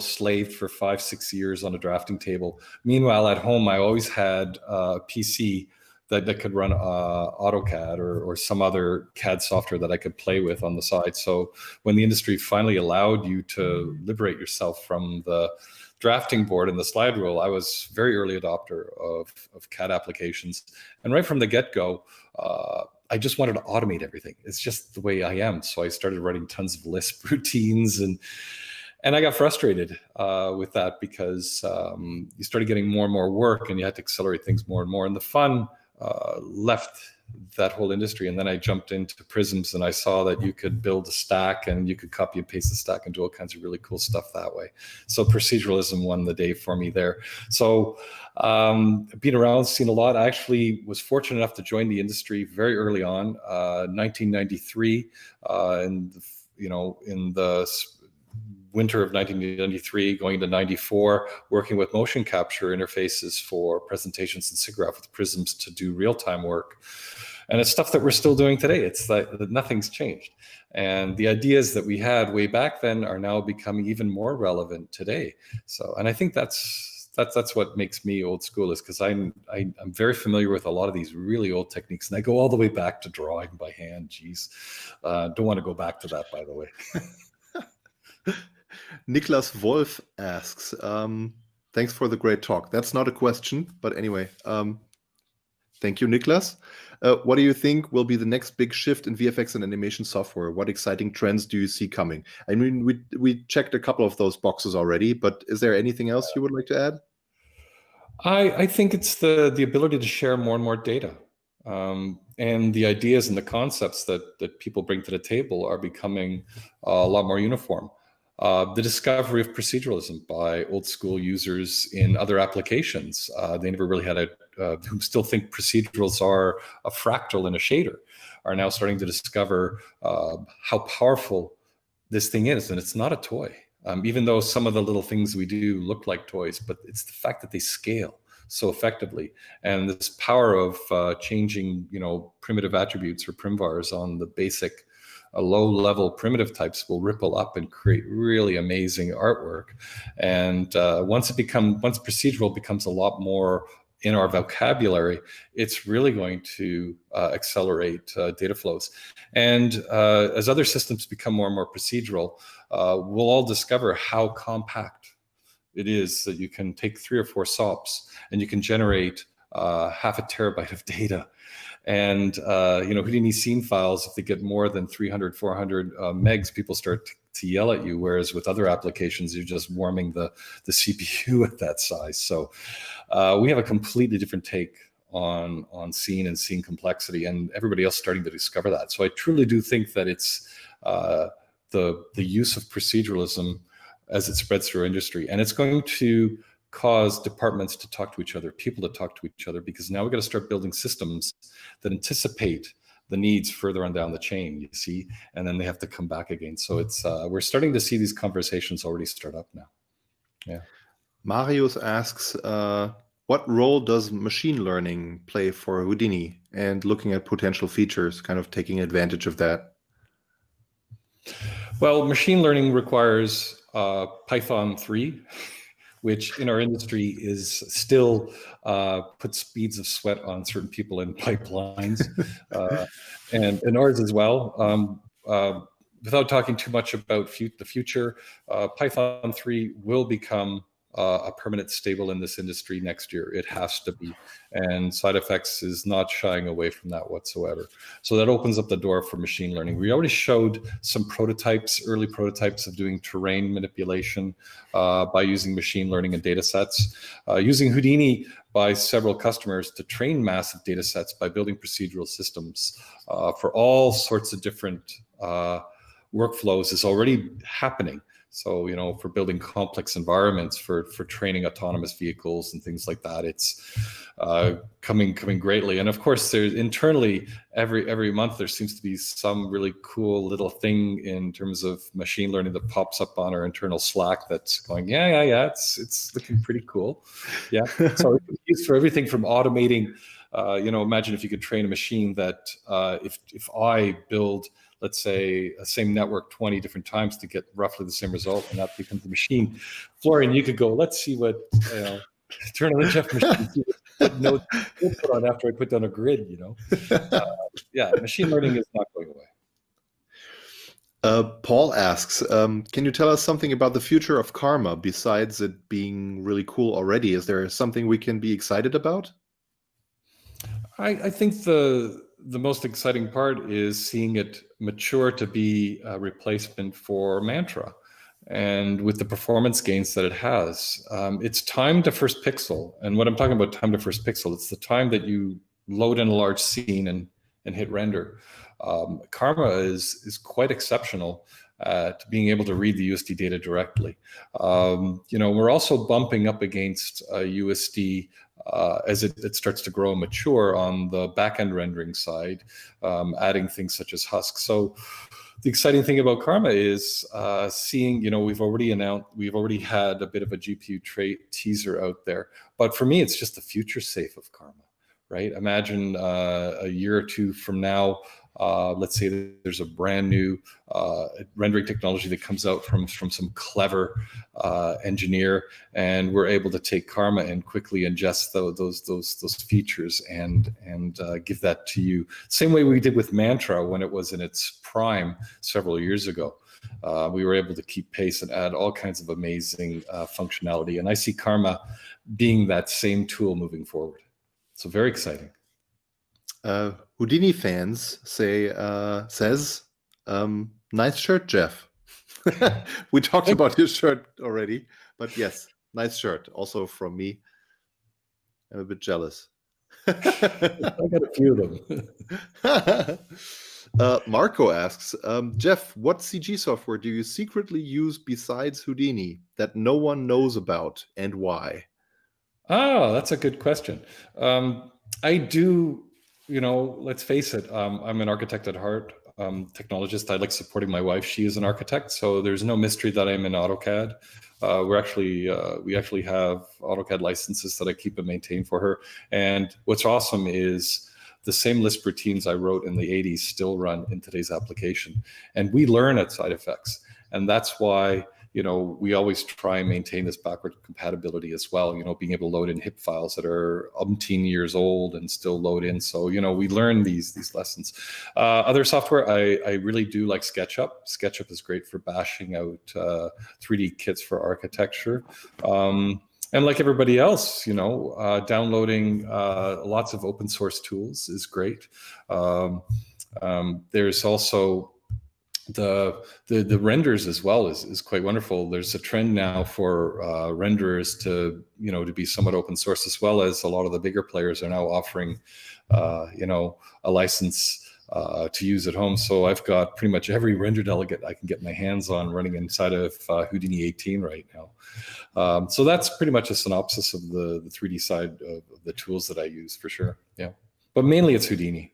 slaved for 5-6 years on a drafting table. Meanwhile, at home, I always had a PC that could run AutoCAD or some other CAD software that I could play with on the side. So when the industry finally allowed you to liberate yourself from the drafting board and the slide rule, I was very early adopter of CAD applications. And right from the get-go, I just wanted to automate everything. It's just the way I am. So I started writing tons of Lisp routines, and I got frustrated with that because you started getting more and more work and you had to accelerate things more and more. And the fun left that whole industry. And then I jumped into Prisms and I saw that you could build a stack and you could copy and paste the stack and do all kinds of really cool stuff that way. So proceduralism won the day for me there. So being around, seen a lot. I actually was fortunate enough to join the industry very early on, 1993, in the winter of 1993, going into 94, working with motion capture interfaces for presentations in SIGGRAPH with Prisms to do real-time work. And it's stuff that we're still doing today. It's like nothing's changed. And the ideas that we had way back then are now becoming even more relevant today. So, and I think that's what makes me old school, is because I'm very familiar with a lot of these really old techniques, and I go all the way back to drawing by hand. Geez, don't want to go back to that, by the way. Niklas Wolf asks, thanks for the great talk. That's not a question, but anyway, thank you, Niklas. What do you think will be the next big shift in VFX and animation software? What exciting trends do you see coming? I mean, we checked a couple of those boxes already, but is there anything else you would like to add? I think it's the ability to share more and more data. And the ideas and the concepts that people bring to the table are becoming a lot more uniform. The discovery of proceduralism by old school users in other applications. They never really had who still think procedurals are a fractal and a shader, are now starting to discover how powerful this thing is. And it's not a toy, even though some of the little things we do look like toys, but it's the fact that they scale so effectively. And this power of changing, primitive attributes or primvars on the basic low-level primitive types will ripple up and create really amazing artwork. And once procedural becomes a lot more in our vocabulary, it's really going to accelerate data flows. And as other systems become more and more procedural, we'll all discover how compact it is that you can take 3 or 4 SOPs and you can generate half a terabyte of data. And, Houdini scene files, if they get more than 300, 400 megs, people start to yell at you. Whereas with other applications, you're just warming the CPU at that size. So we have a completely different take on scene and scene complexity, and everybody else starting to discover that. So I truly do think that it's the use of proceduralism as it spreads through industry, and it's going to cause departments to talk to each other, people to talk to each other, because now we've got to start building systems that anticipate the needs further on down the chain, you see, and then they have to come back again. So it's we're starting to see these conversations already start up now. Yeah. Marius asks, what role does machine learning play for Houdini, and looking at potential features, kind of taking advantage of that? Well, machine learning requires Python 3, which in our industry is still put speeds of sweat on certain people in pipelines, and ours as well. Without talking too much about the future, Python 3 will become a permanent stable in this industry next year. It has to be. And SideFX is not shying away from that whatsoever. So that opens up the door for machine learning. We already showed some early prototypes of doing terrain manipulation by using machine learning and data sets, using Houdini by several customers to train massive data sets by building procedural systems for all sorts of different workflows is already happening. So, for building complex environments, for training autonomous vehicles and things like that, it's coming greatly. And of course, there's internally every month there seems to be some really cool little thing in terms of machine learning that pops up on our internal Slack that's going, yeah, it's looking pretty cool. Yeah. So it's used for everything from automating. Imagine if you could train a machine that if I build, let's say, a same network 20 different times to get roughly the same result, and that becomes the machine. Florian, you could go, let's see what, turn on the Jeff machine, see what notes we'll put on after I put down a grid, Yeah, machine learning is not going away. Paul asks, can you tell us something about the future of Karma besides it being really cool already? Is there something we can be excited about? I think the most exciting part is seeing it mature to be a replacement for Mantra. And with the performance gains that it has, it's time to first pixel. And what I'm talking about time to first pixel, it's the time that you load in a large scene and hit render. Karma is quite exceptional at being able to read the USD data directly. We're also bumping up against USD as it starts to grow and mature on the back-end rendering side, adding things such as Husk. So the exciting thing about Karma is seeing, we've already had a bit of a GPU teaser out there. But for me, it's just the future safe of Karma, right? Imagine a year or two from now, let's say there's a brand new rendering technology that comes out from some clever engineer, and we're able to take Karma and quickly ingest those features and give that to you. Same way we did with Mantra when it was in its prime several years ago. We were able to keep pace and add all kinds of amazing functionality. And I see Karma being that same tool moving forward. So very exciting. Houdini fans says, nice shirt, Jeff. We talked about his shirt already, but yes, nice shirt. Also from me. I'm a bit jealous. I got a few of them. Marco asks, Jeff, what CG software do you secretly use besides Houdini that no one knows about, and why? Oh, that's a good question. I do, let's face it, I'm an architect at heart, technologist. I like supporting my wife. She is an architect, so there's no mystery that I'm in AutoCAD. We actually have AutoCAD licenses that I keep and maintain for her. And what's awesome is the same Lisp routines I wrote in the 80s still run in today's application. And we learn at SideFX. And that's why, we always try and maintain this backward compatibility as well, being able to load in HIP files that are umpteen years old and still load in. So, we learn these lessons. Other software, I really do like SketchUp. SketchUp is great for bashing out 3D kits for architecture. And like everybody else, downloading lots of open source tools is great. There's also the renders as well is quite wonderful. There's a trend now for renderers to be somewhat open source, as well as a lot of the bigger players are now offering a license to use at home. So I've got pretty much every render delegate I can get my hands on running inside of Houdini 18 right now. So that's pretty much a synopsis of the 3D side of the tools that I use, for sure. Yeah, but mainly it's Houdini.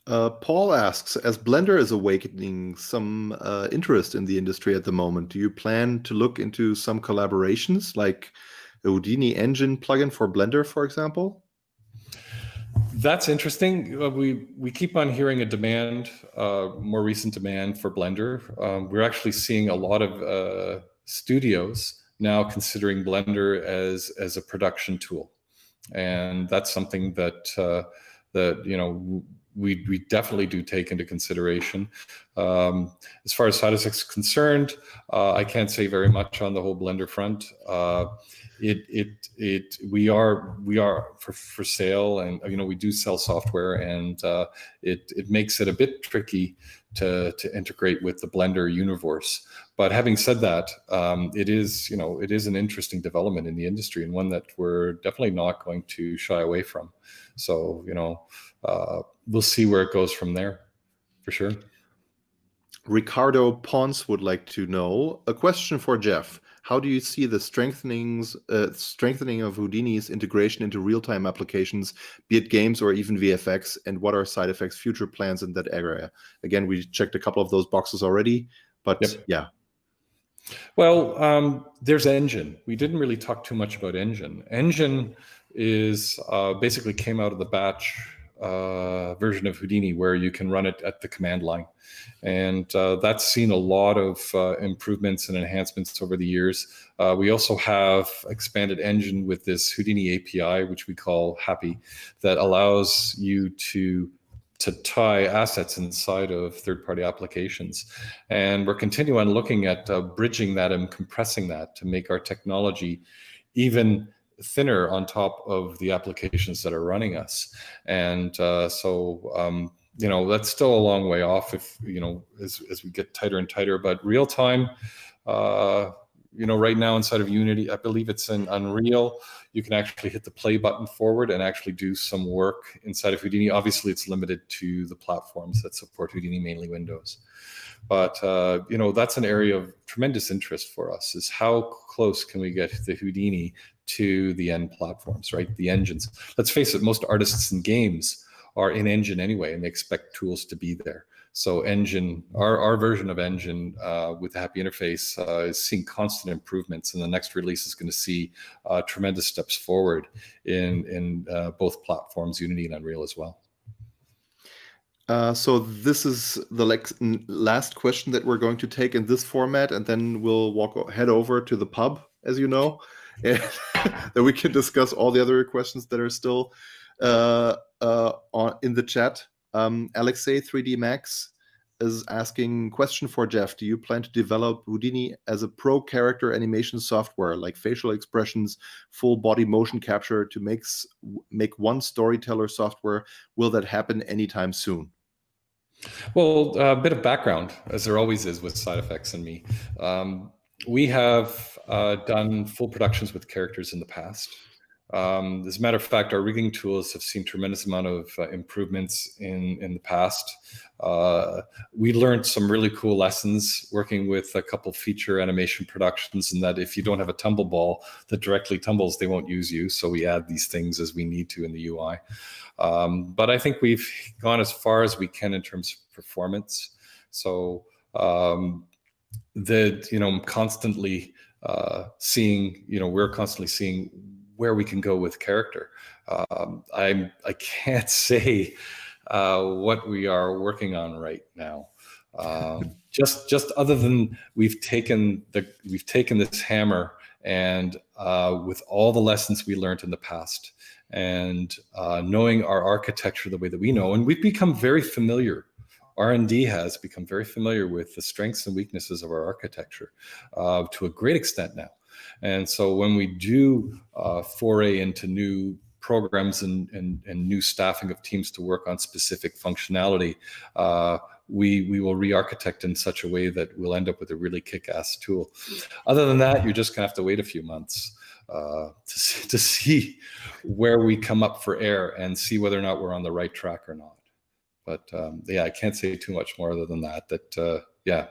Paul asks, as Blender is awakening some interest in the industry at the moment, do you plan to look into some collaborations like a Houdini engine plugin for Blender, for example? That's interesting. We keep on hearing a demand, more recent demand for Blender. We're actually seeing a lot of studios now considering Blender as a production tool, and that's something that we definitely do take into consideration. As far as SideFX is concerned, I can't say very much on the whole Blender front. We are for sale, and we do sell software, and it makes it a bit tricky to integrate with the Blender universe. But having said that, it is an interesting development in the industry, and one that we're definitely not going to shy away from. So we'll see where it goes from there, for sure. Ricardo Pons would like to know, a question for Jeff. How do you see the strengthening of Houdini's integration into real-time applications, be it games or even VFX, and what are SideFX future plans in that area? Again, we checked a couple of those boxes already, but yep. Yeah. Well, there's Engine. We didn't really talk too much about Engine. Engine is basically came out of the batch version of Houdini, where you can run it at the command line, and that's seen a lot of improvements and enhancements over the years. We also have expanded Engine with this Houdini API, which we call Happy, that allows you to tie assets inside of third-party applications, and we're continuing on looking at bridging that and compressing that to make our technology even thinner on top of the applications that are running us. And so that's still a long way off if as we get tighter and tighter. But real time, right now inside of Unity, I believe it's in Unreal, you can actually hit the play button forward and actually do some work inside of Houdini. Obviously it's limited to the platforms that support Houdini, mainly Windows. But that's an area of tremendous interest for us, is how close can we get the Houdini to the end platforms, right? The engines. Let's face it, most artists in games are in Engine anyway, and they expect tools to be there. So Engine, our version of Engine with the Happy interface is seeing constant improvements, and the next release is going to see tremendous steps forward in both platforms, Unity and Unreal as well. So this is the last question that we're going to take in this format, and then we'll head over to the pub, as you know, and then we can discuss all the other questions that are still in the chat. Alexei 3D Max is asking, question for Jeff. Do you plan to develop Houdini as a pro character animation software, like facial expressions, full body motion capture, to make one storyteller software? Will that happen anytime soon? Well, a bit of background, as there always is with SideFX and me. We have done full productions with characters in the past. As a matter of fact, our rigging tools have seen tremendous amount of improvements in the past. We learned some really cool lessons working with a couple feature animation productions, and that if you don't have a tumble ball that directly tumbles, they won't use you. So we add these things as we need to in the UI. But I think we've gone as far as we can in terms of performance. So constantly seeing, we're constantly seeing where we can go with character. I can't say what we are working on right now. just other than we've taken this hammer and with all the lessons we learned in the past, and knowing our architecture the way that we know, and we've become very familiar. R&D has become very familiar with the strengths and weaknesses of our architecture to a great extent now. And so when we do foray into new programs and new staffing of teams to work on specific functionality, we will re-architect in such a way that we'll end up with a really kick-ass tool. Other than that, you're just gonna have to wait a few months to see where we come up for air and see whether or not we're on the right track or not. But yeah, I can't say too much more other than that. Yeah.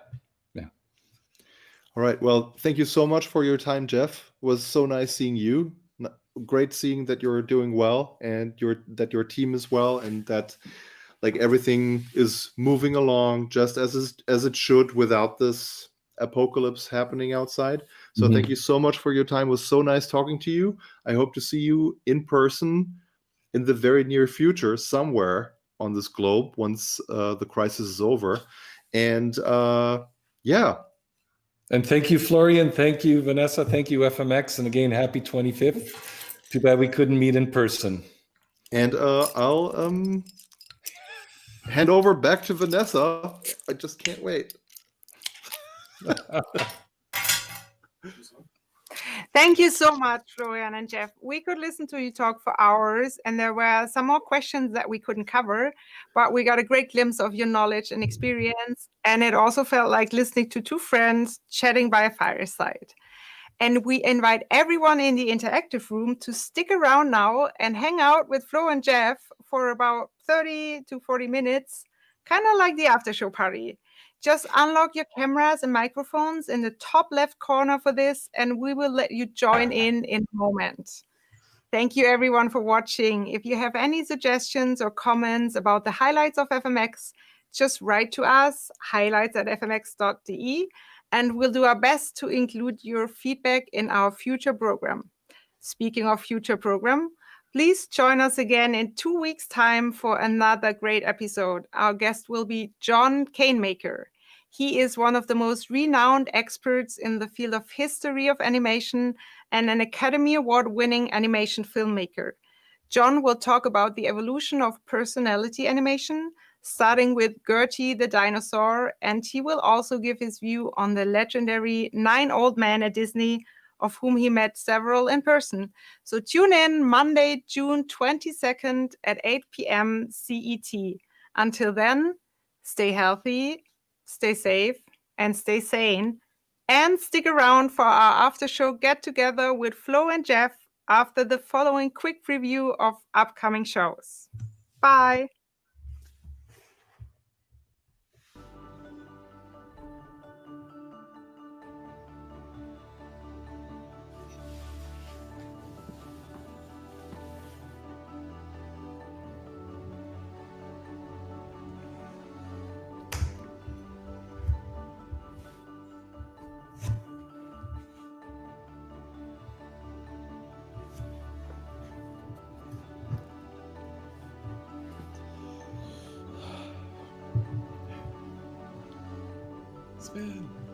All right. Well, thank you so much for your time, Jeff. It was so nice seeing you. Great seeing that you're doing well, and that your team is well, and that like everything is moving along just as it should without this apocalypse happening outside. So thank you so much for your time. It was so nice talking to you. I hope to see you in person in the very near future somewhere on this globe once the crisis is over. And yeah. And thank you, Florian. Thank you, Vanessa. Thank you, FMX. And again, happy 25th. Too bad we couldn't meet in person. And I'll hand over back to Vanessa. I just can't wait. Thank you so much, Florian and Jeff. We could listen to you talk for hours, and there were some more questions that we couldn't cover, but we got a great glimpse of your knowledge and experience, and it also felt like listening to two friends chatting by a fireside. And we invite everyone in the interactive room to stick around now and hang out with Flo and Jeff for about 30 to 40 minutes, kind of like the after show party. Just unlock your cameras and microphones in the top left corner for this, and we will let you join in a moment. Thank you everyone for watching. If you have any suggestions or comments about the highlights of FMX, just write to us, highlights@fmx.de, and we'll do our best to include your feedback in our future program. Speaking of future program, please join us again in 2 weeks' time for another great episode. Our guest will be John Canemaker. He is one of the most renowned experts in the field of history of animation and an Academy Award-winning animation filmmaker. John will talk about the evolution of personality animation, starting with Gertie the dinosaur, and he will also give his view on the legendary 9 old men at Disney, of whom he met several in person. So tune in Monday, June 22nd at 8 p.m. CET. Until then, stay healthy, stay safe, and stay sane. And stick around for our after show get-together with Flo and Jeff after the following quick review of upcoming shows. Bye. Spin.